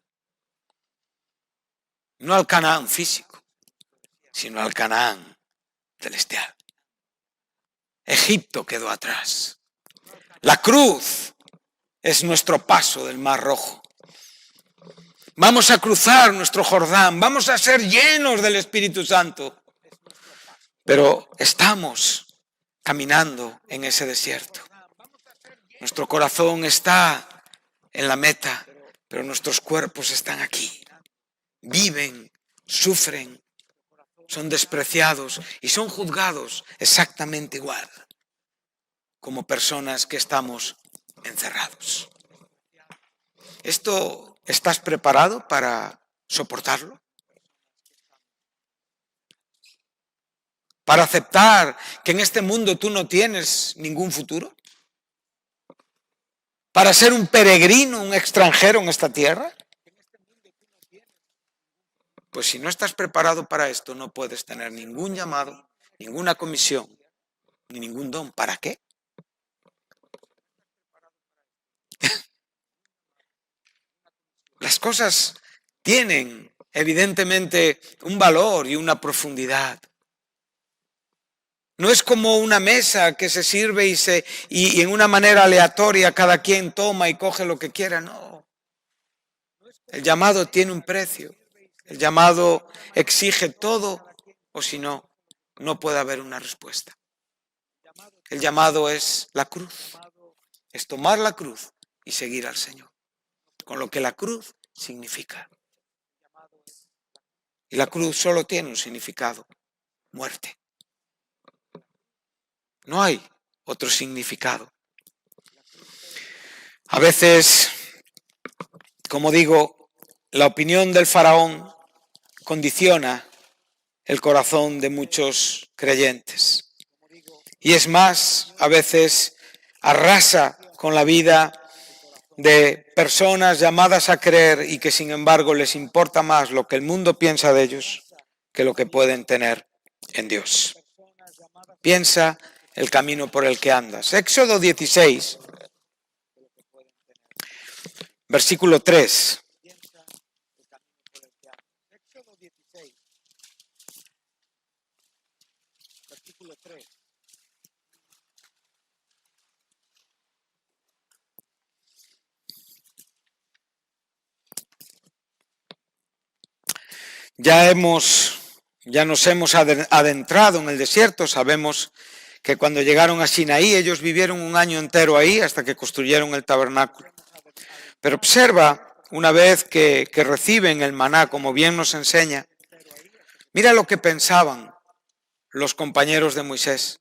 No al Canaán físico, sino al Canaán celestial. Egipto quedó atrás. La cruz es nuestro paso del Mar Rojo. Vamos a cruzar nuestro Jordán, vamos a ser llenos del Espíritu Santo. Pero estamos caminando en ese desierto. Nuestro corazón está en la meta, pero nuestros cuerpos están aquí. Viven, sufren, son despreciados y son juzgados exactamente igual como personas que estamos encerrados. ¿Estás preparado para soportarlo? ¿Para aceptar que en este mundo tú no tienes ningún futuro? ¿Para ser un peregrino, un extranjero en esta tierra? Pues si no estás preparado para esto, no puedes tener ningún llamado, ninguna comisión, ni ningún don. ¿Para qué? Las cosas tienen evidentemente un valor y una profundidad. No es como una mesa que se sirve y en una manera aleatoria cada quien toma y coge lo que quiera, no. El llamado tiene un precio. El llamado exige todo, o si no, no puede haber una respuesta. El llamado es la cruz. Es tomar la cruz y seguir al Señor. Con lo que la cruz significa. Y la cruz solo tiene un significado: muerte. No hay otro significado. A veces, como digo, la opinión del faraón condiciona el corazón de muchos creyentes. Y es más, a veces arrasa con la vida de personas llamadas a creer y que sin embargo les importa más lo que el mundo piensa de ellos que lo que pueden tener en Dios. Piensa el camino por el que andas. Éxodo 16, versículo 3. Ya nos hemos adentrado en el desierto. Sabemos que cuando llegaron a Sinaí ellos vivieron un año entero ahí hasta que construyeron el tabernáculo. Pero observa, una vez que reciben el maná, como bien nos enseña, mira lo que pensaban los compañeros de Moisés.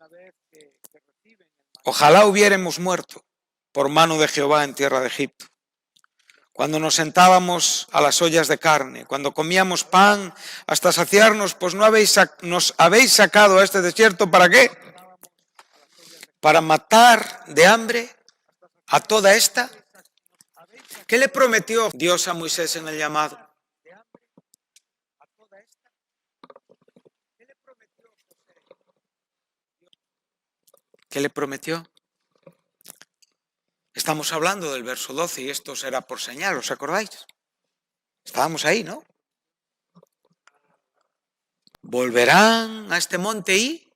Ojalá hubiéramos muerto por mano de Jehová en tierra de Egipto. Cuando nos sentábamos a las ollas de carne, cuando comíamos pan hasta saciarnos, pues nos habéis sacado a este desierto, ¿para qué? Para matar de hambre a toda esta. ¿Qué le prometió Dios a Moisés en el llamado? ¿Qué le prometió? Estamos hablando del verso 12 y esto será por señal, ¿os acordáis? Estábamos ahí, ¿no? Volverán a este monte y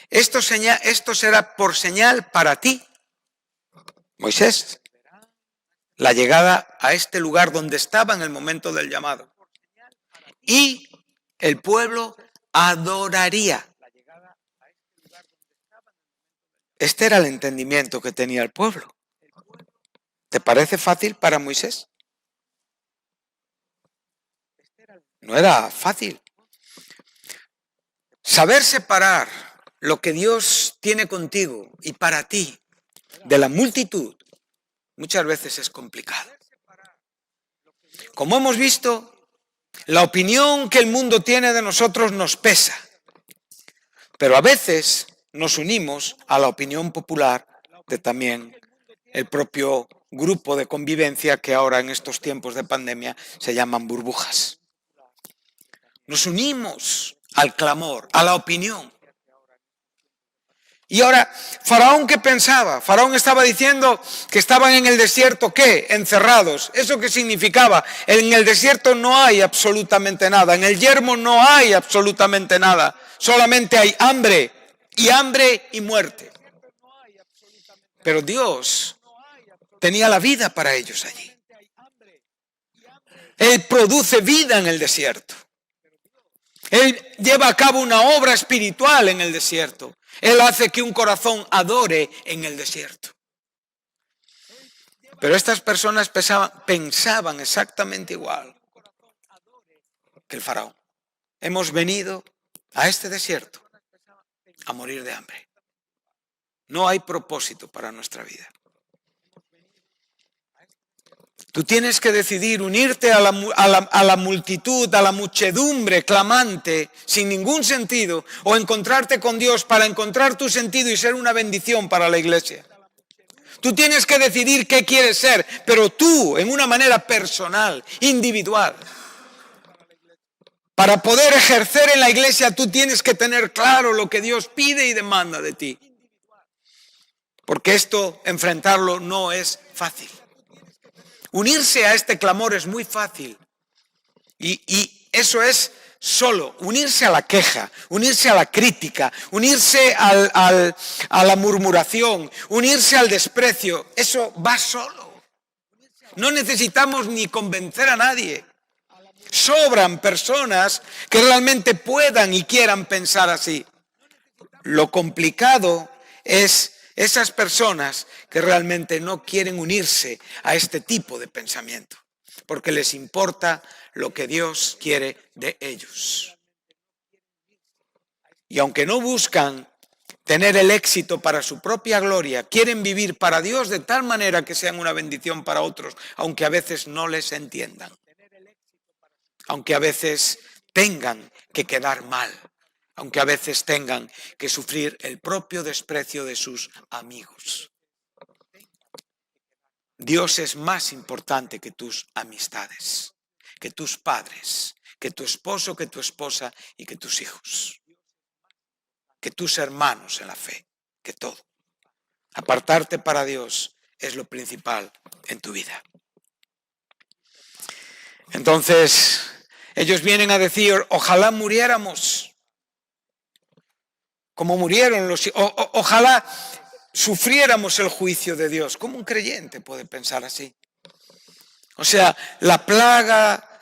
esto será por señal para ti, Moisés, la llegada a este lugar donde estaba en el momento del llamado. Y el pueblo adoraría. Este era el entendimiento que tenía el pueblo. ¿Te parece fácil para Moisés? No era fácil. Saber separar lo que Dios tiene contigo y para ti de la multitud muchas veces es complicado. Como hemos visto, la opinión que el mundo tiene de nosotros nos pesa, pero a veces nos unimos a la opinión popular de también el propio grupo de convivencia que ahora en estos tiempos de pandemia se llaman burbujas. Nos unimos al clamor, a la opinión. Y ahora, Faraón, ¿qué pensaba? Faraón estaba diciendo que estaban en el desierto, ¿qué? Encerrados. ¿Eso qué significaba? En el desierto no hay absolutamente nada. En el yermo no hay absolutamente nada. Solamente hay hambre y muerte. Pero Dios tenía la vida para ellos allí. Él produce vida en el desierto. Él lleva a cabo una obra espiritual en el desierto. Él hace que un corazón adore en el desierto. Pero estas personas pensaban exactamente igual que el faraón. Hemos venido a este desierto a morir de hambre. No hay propósito para nuestra vida. Tú tienes que decidir unirte a la multitud, a la muchedumbre clamante, sin ningún sentido, o encontrarte con Dios para encontrar tu sentido y ser una bendición para la iglesia. Tú tienes que decidir qué quieres ser, pero tú, en una manera personal, individual. Para poder ejercer en la iglesia, tú tienes que tener claro lo que Dios pide y demanda de ti. Porque esto, enfrentarlo, no es fácil. Unirse a este clamor es muy fácil y eso es solo unirse a la queja, unirse a la crítica, unirse a la murmuración, unirse al desprecio. Eso va solo. No necesitamos ni convencer a nadie. Sobran personas que realmente puedan y quieran pensar así. Lo complicado es esas personas que realmente no quieren unirse a este tipo de pensamiento, porque les importa lo que Dios quiere de ellos. Y aunque no buscan tener el éxito para su propia gloria, quieren vivir para Dios de tal manera que sean una bendición para otros, aunque a veces no les entiendan, aunque a veces tengan que quedar mal, aunque a veces tengan que sufrir el propio desprecio de sus amigos. Dios es más importante que tus amistades, que tus padres, que tu esposo, que tu esposa y que tus hijos, que tus hermanos en la fe, que todo. Apartarte para Dios es lo principal en tu vida. Entonces, ellos vienen a decir, ojalá muriéramos como murieron ojalá sufriéramos el juicio de Dios. ¿Cómo un creyente puede pensar así? O sea, la plaga,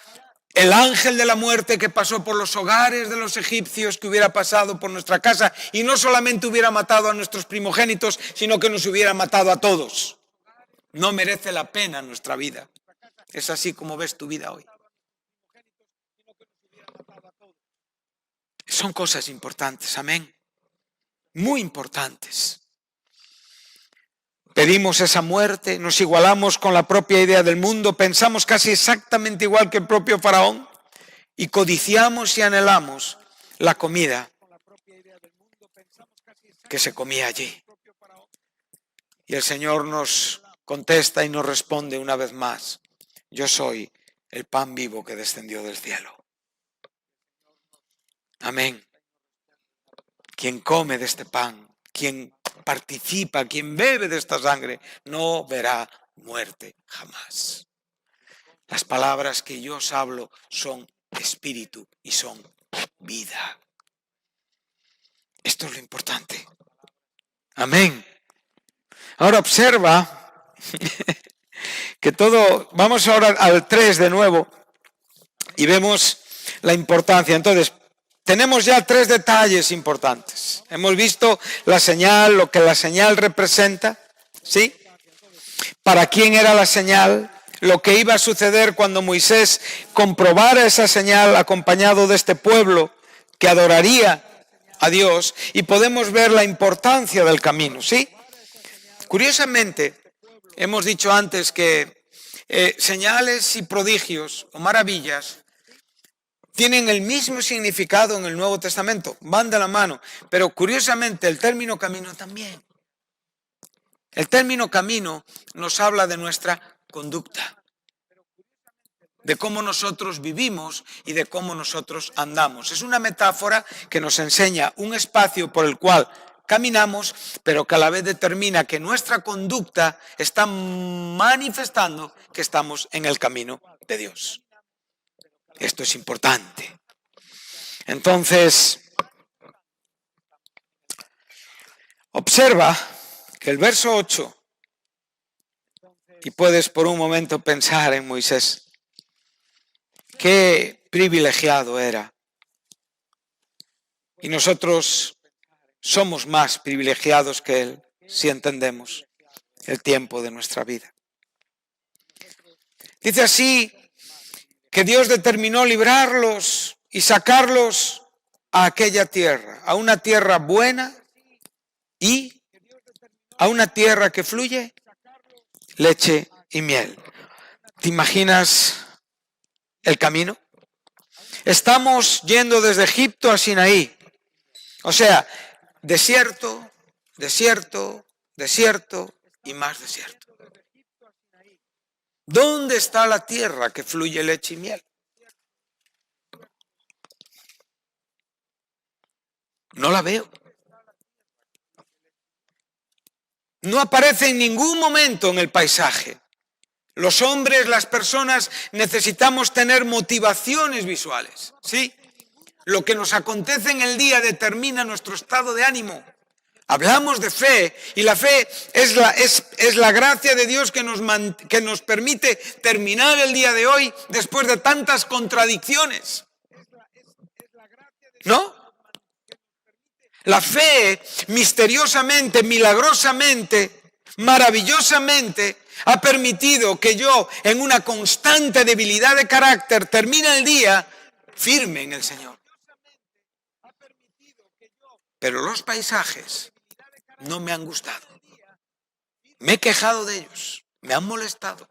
el ángel de la muerte que pasó por los hogares de los egipcios, que hubiera pasado por nuestra casa y no solamente hubiera matado a nuestros primogénitos, sino que nos hubiera matado a todos. No merece la pena nuestra vida. Es así como ves tu vida hoy. Son cosas importantes, amén. Muy importantes. Pedimos esa muerte, nos igualamos con la propia idea del mundo, pensamos casi exactamente igual que el propio faraón y codiciamos y anhelamos la comida que se comía allí. Y el Señor nos contesta y nos responde una vez más, yo soy el pan vivo que descendió del cielo. Amén. Quien come de este pan, quien participa, quien bebe de esta sangre, no verá muerte jamás. Las palabras que yo os hablo son espíritu y son vida. Esto es lo importante. Amén. Ahora observa que todo, vamos ahora al 3 de nuevo y vemos la importancia. Entonces, tenemos ya 3 detalles importantes. Hemos visto la señal, lo que la señal representa, ¿sí? Para quién era la señal, lo que iba a suceder cuando Moisés comprobara esa señal acompañado de este pueblo que adoraría a Dios, y podemos ver la importancia del camino, ¿sí? Curiosamente, hemos dicho antes que señales y prodigios o maravillas tienen el mismo significado en el Nuevo Testamento, van de la mano, pero curiosamente el término camino también. El término camino nos habla de nuestra conducta, de cómo nosotros vivimos y de cómo nosotros andamos. Es una metáfora que nos enseña un espacio por el cual caminamos, pero que a la vez determina que nuestra conducta está manifestando que estamos en el camino de Dios. Esto es importante. Entonces, observa que el verso 8, y puedes por un momento pensar en Moisés, qué privilegiado era. Y nosotros somos más privilegiados que él si entendemos el tiempo de nuestra vida. Dice así que Dios determinó librarlos y sacarlos a aquella tierra, a una tierra buena y a una tierra que fluye leche y miel. ¿Te imaginas el camino? Estamos yendo desde Egipto a Sinaí. O sea, desierto, desierto, desierto y más desierto. ¿Dónde está la tierra que fluye leche y miel? No la veo. No aparece en ningún momento en el paisaje. Los hombres, las personas, necesitamos tener motivaciones visuales, ¿sí? Lo que nos acontece en el día determina nuestro estado de ánimo. Hablamos de fe y la fe es la gracia de Dios que nos permite terminar el día de hoy después de tantas contradicciones. ¿No? La fe misteriosamente, milagrosamente, maravillosamente ha permitido que yo, en una constante debilidad de carácter, termine el día firme en el Señor. Pero los paisajes no me han gustado. Me he quejado de ellos, me han molestado.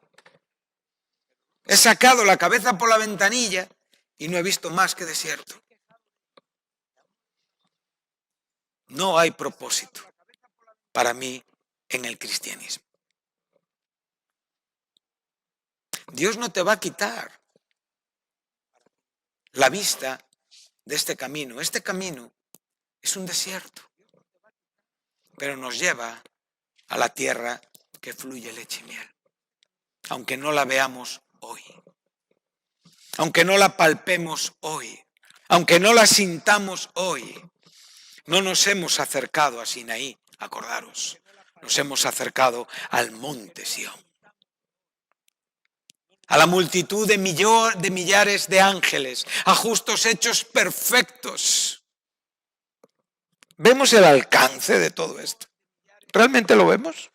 He sacado la cabeza por la ventanilla y no he visto más que desierto. No hay propósito para mí en el cristianismo. Dios no te va a quitar la vista de este camino. Este camino es un desierto, pero nos lleva a la tierra que fluye leche y miel. Aunque no la veamos hoy, aunque no la palpemos hoy, aunque no la sintamos hoy, no nos hemos acercado a Sinaí, acordaros, nos hemos acercado al monte Sión, a la multitud de millares de ángeles, a justos hechos perfectos. ¿Vemos el alcance de todo esto? ¿Realmente lo vemos?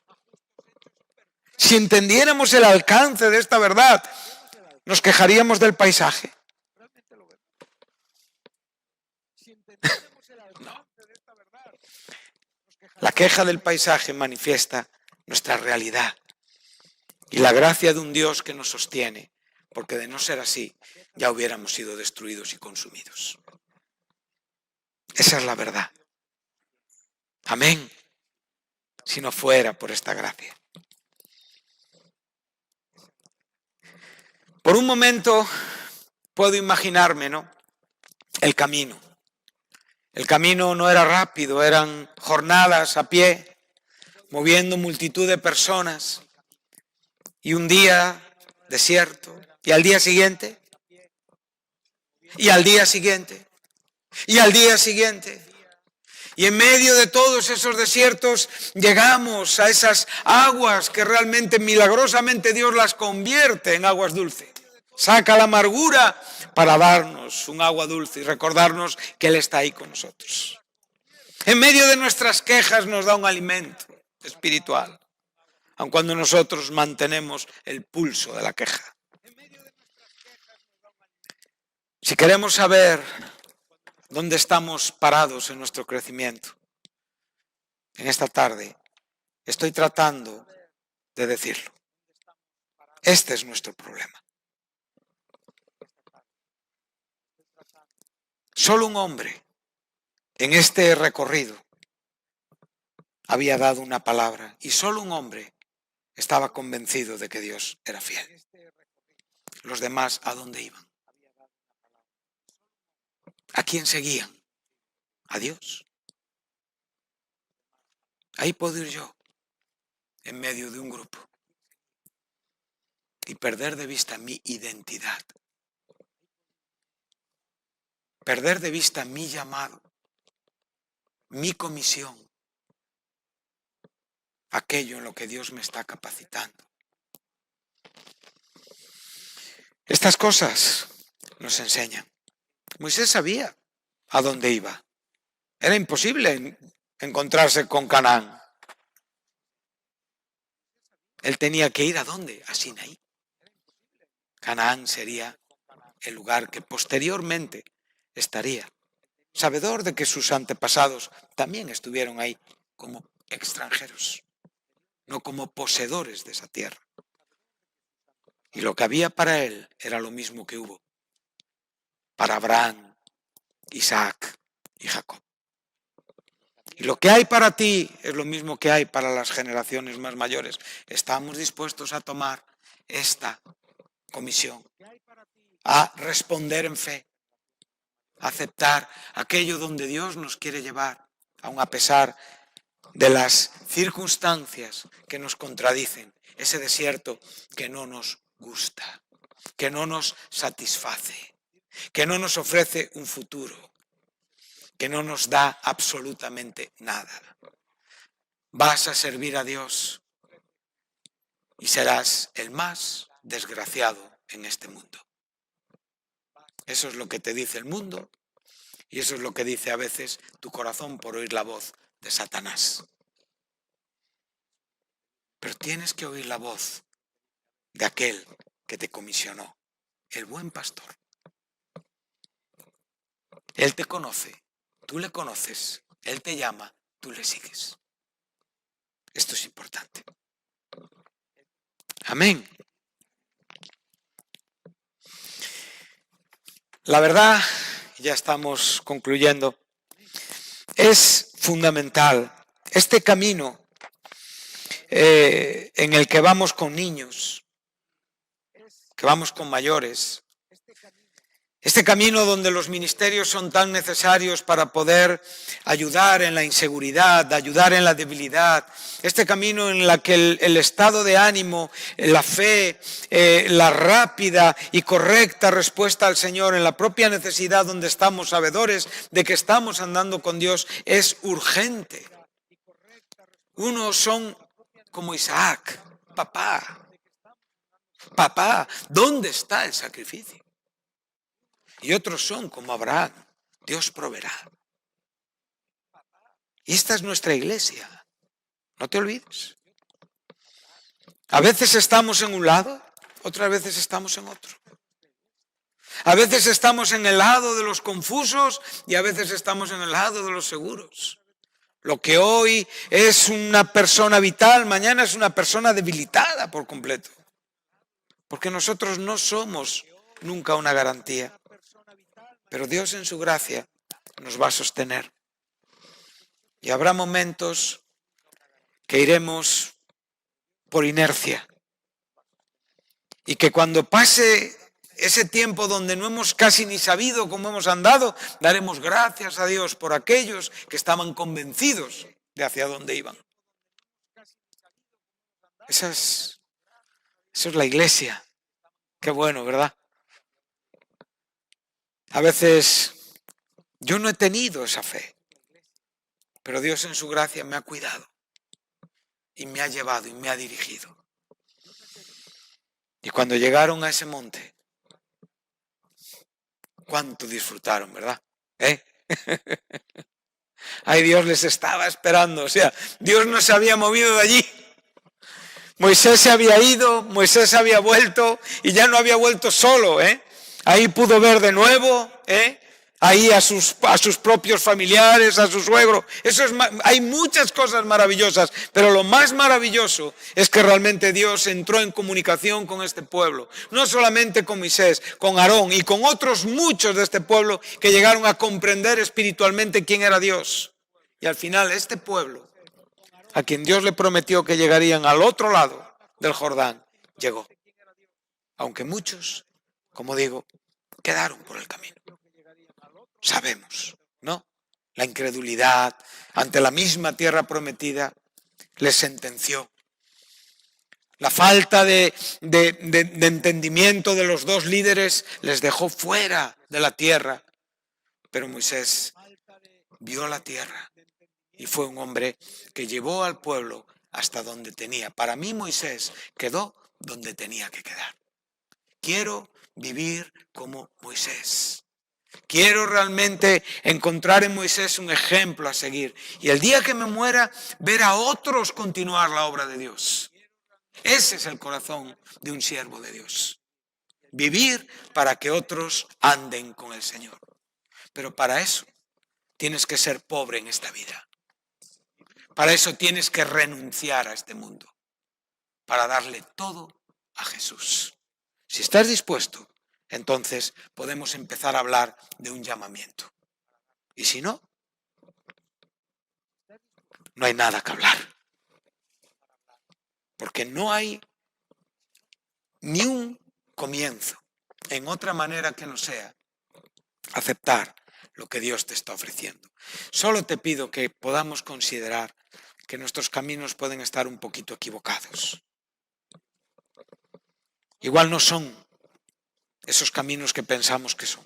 Si entendiéramos el alcance de esta verdad, ¿nos quejaríamos del paisaje? No. La queja del paisaje manifiesta nuestra realidad y la gracia de un Dios que nos sostiene, porque de no ser así, ya hubiéramos sido destruidos y consumidos. Esa es la verdad. Amén. Si no fuera por esta gracia. Por un momento puedo imaginarme, ¿no? El camino. El camino no era rápido, eran jornadas a pie, moviendo multitud de personas. Y un día desierto, y al día siguiente, y al día siguiente, y al día siguiente. Y en medio de todos esos desiertos llegamos a esas aguas que realmente milagrosamente Dios las convierte en aguas dulces. Saca la amargura para darnos un agua dulce y recordarnos que Él está ahí con nosotros. En medio de nuestras quejas nos da un alimento espiritual, aun cuando nosotros mantenemos el pulso de la queja. Si queremos saber dónde estamos parados en nuestro crecimiento, en esta tarde, Estoy tratando de decirlo. Este es nuestro problema. Solo un hombre en este recorrido había dado una palabra y solo un hombre estaba convencido de que Dios era fiel. Los demás, ¿a dónde iban? ¿A quién seguían? A Dios. Ahí puedo ir yo, en medio de un grupo, y perder de vista mi identidad. Perder de vista mi llamado, mi comisión, aquello en lo que Dios me está capacitando. Estas cosas nos enseñan. Moisés sabía a dónde iba. Era imposible encontrarse con Canaán. Él tenía que ir ¿a dónde? A Sinaí. Canaán sería el lugar que posteriormente estaría, sabedor de que sus antepasados también estuvieron ahí como extranjeros, no como poseedores de esa tierra. Y lo que había para él era lo mismo que hubo para Abraham, Isaac y Jacob. Y lo que hay para ti es lo mismo que hay para las generaciones más mayores. Estamos dispuestos a tomar esta comisión, a responder en fe, a aceptar aquello donde Dios nos quiere llevar, aun a pesar de las circunstancias que nos contradicen, ese desierto que no nos gusta, que no nos satisface, que no nos ofrece un futuro, que no nos da absolutamente nada. Vas a servir a Dios y serás el más desgraciado en este mundo. Eso es lo que te dice el mundo y eso es lo que dice a veces tu corazón por oír la voz de Satanás. Pero tienes que oír la voz de aquel que te comisionó, el buen pastor. Él te conoce, tú le conoces, Él te llama, tú le sigues. Esto es importante. Amén. La verdad, ya estamos concluyendo, es fundamental este camino en el que vamos con niños, que vamos con mayores, este camino donde los ministerios son tan necesarios para poder ayudar en la inseguridad, ayudar en la debilidad, este camino en el que el estado de ánimo, la fe, la rápida y correcta respuesta al Señor en la propia necesidad donde estamos sabedores de que estamos andando con Dios es urgente. Unos son como Isaac, papá, ¿dónde está el sacrificio? Y otros son como Abraham, Dios proveerá. Y esta es nuestra iglesia, no te olvides. A veces estamos en un lado, otras veces estamos en otro. A veces estamos en el lado de los confusos y a veces estamos en el lado de los seguros. Lo que hoy es una persona vital, mañana es una persona debilitada por completo. Porque nosotros no somos nunca una garantía. Pero Dios en su gracia nos va a sostener. Y habrá momentos que iremos por inercia. Y que cuando pase ese tiempo donde no hemos casi ni sabido cómo hemos andado, daremos gracias a Dios por aquellos que estaban convencidos de hacia dónde iban. Esa es la iglesia. Qué bueno, ¿verdad? A veces yo no he tenido esa fe, pero Dios en su gracia me ha cuidado y me ha llevado y me ha dirigido. Y cuando llegaron a ese monte, cuánto disfrutaron, ¿verdad? Ay, Dios les estaba esperando, o sea, Dios no se había movido de allí. Moisés se había ido, Moisés había vuelto y ya no había vuelto solo, Ahí pudo ver de nuevo, ahí a sus propios familiares, a su suegro. Hay muchas cosas maravillosas, pero lo más maravilloso es que realmente Dios entró en comunicación con este pueblo. No solamente con Moisés, con Aarón y con otros muchos de este pueblo que llegaron a comprender espiritualmente quién era Dios. Y al final este pueblo, a quien Dios le prometió que llegarían al otro lado del Jordán, llegó. Aunque muchos, como digo, quedaron por el camino. Sabemos, ¿no? La incredulidad ante la misma tierra prometida les sentenció. La falta de entendimiento de los dos líderes les dejó fuera de la tierra. Pero Moisés vio la tierra y fue un hombre que llevó al pueblo hasta donde tenía. Para mí Moisés quedó donde tenía que quedar. Quiero vivir como Moisés. Quiero realmente encontrar en Moisés un ejemplo a seguir. Y el día que me muera, ver a otros continuar la obra de Dios. Ese es el corazón de un siervo de Dios. Vivir para que otros anden con el Señor. Pero para eso tienes que ser pobre en esta vida. Para eso tienes que renunciar a este mundo. Para darle todo a Jesús. Si estás dispuesto, entonces podemos empezar a hablar de un llamamiento. Y si no, no hay nada que hablar. Porque no hay ni un comienzo en otra manera que no sea aceptar lo que Dios te está ofreciendo. Solo te pido que podamos considerar que nuestros caminos pueden estar un poquito equivocados. Igual no son esos caminos que pensamos que son.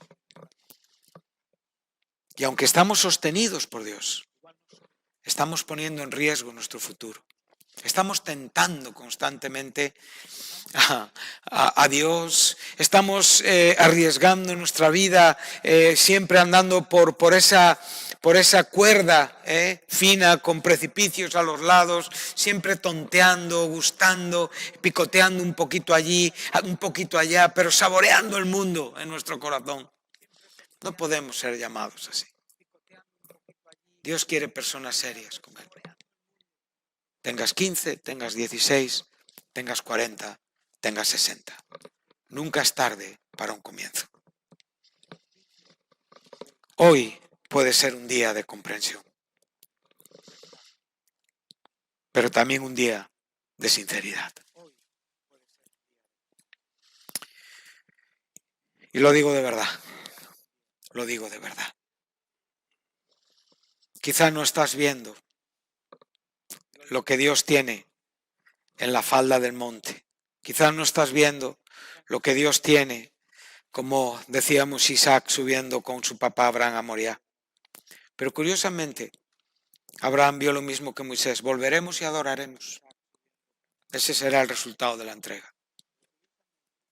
Y aunque estamos sostenidos por Dios, estamos poniendo en riesgo nuestro futuro. Estamos tentando constantemente a Dios, estamos arriesgando nuestra vida, siempre andando por esa cuerda fina con precipicios a los lados, siempre tonteando, gustando, picoteando un poquito allí, un poquito allá, pero saboreando el mundo en nuestro corazón. No podemos ser llamados así. Dios quiere personas serias con Él. Tengas 15, tengas 16, tengas 40, tengas 60. Nunca es tarde para un comienzo. Hoy puede ser un día de comprensión, pero también un día de sinceridad. Y lo digo de verdad, lo digo de verdad. Quizá no estás viendo lo que Dios tiene en la falda del monte. Quizá no estás viendo lo que Dios tiene, como decíamos Isaac subiendo con su papá Abraham a Moriah. Pero curiosamente, Abraham vio lo mismo que Moisés. Volveremos y adoraremos. Ese será el resultado de la entrega.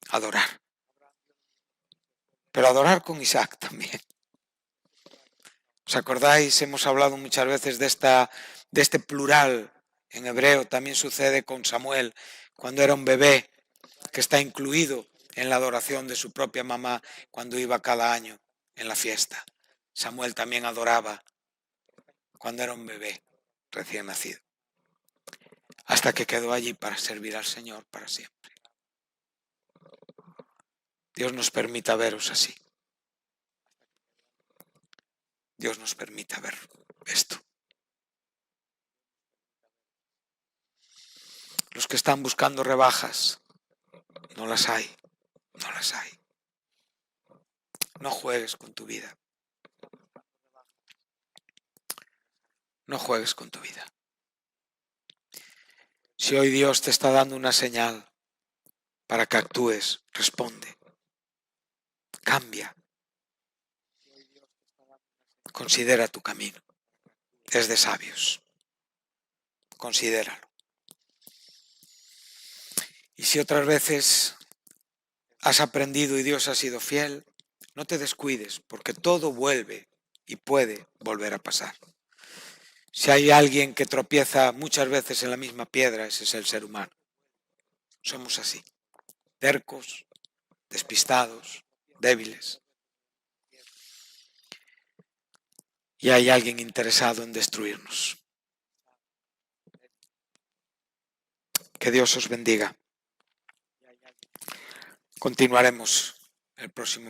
Adorar. Pero adorar con Isaac también. ¿Os acordáis? Hemos hablado muchas veces de este plural. En hebreo también sucede con Samuel, cuando era un bebé, que está incluido en la adoración de su propia mamá cuando iba cada año en la fiesta. Samuel también adoraba cuando era un bebé recién nacido, hasta que quedó allí para servir al Señor para siempre. Dios nos permita veros así. Dios nos permita ver esto. Los que están buscando rebajas, no las hay, no las hay. No juegues con tu vida. No juegues con tu vida. Si hoy Dios te está dando una señal para que actúes, responde. Cambia. Considera tu camino. Es de sabios. Considéralo. Y si otras veces has aprendido y Dios ha sido fiel, no te descuides, porque todo vuelve y puede volver a pasar. Si hay alguien que tropieza muchas veces en la misma piedra, ese es el ser humano. Somos así, tercos, despistados, débiles. y hay alguien interesado en destruirnos. Que Dios os bendiga. Continuaremos el próximo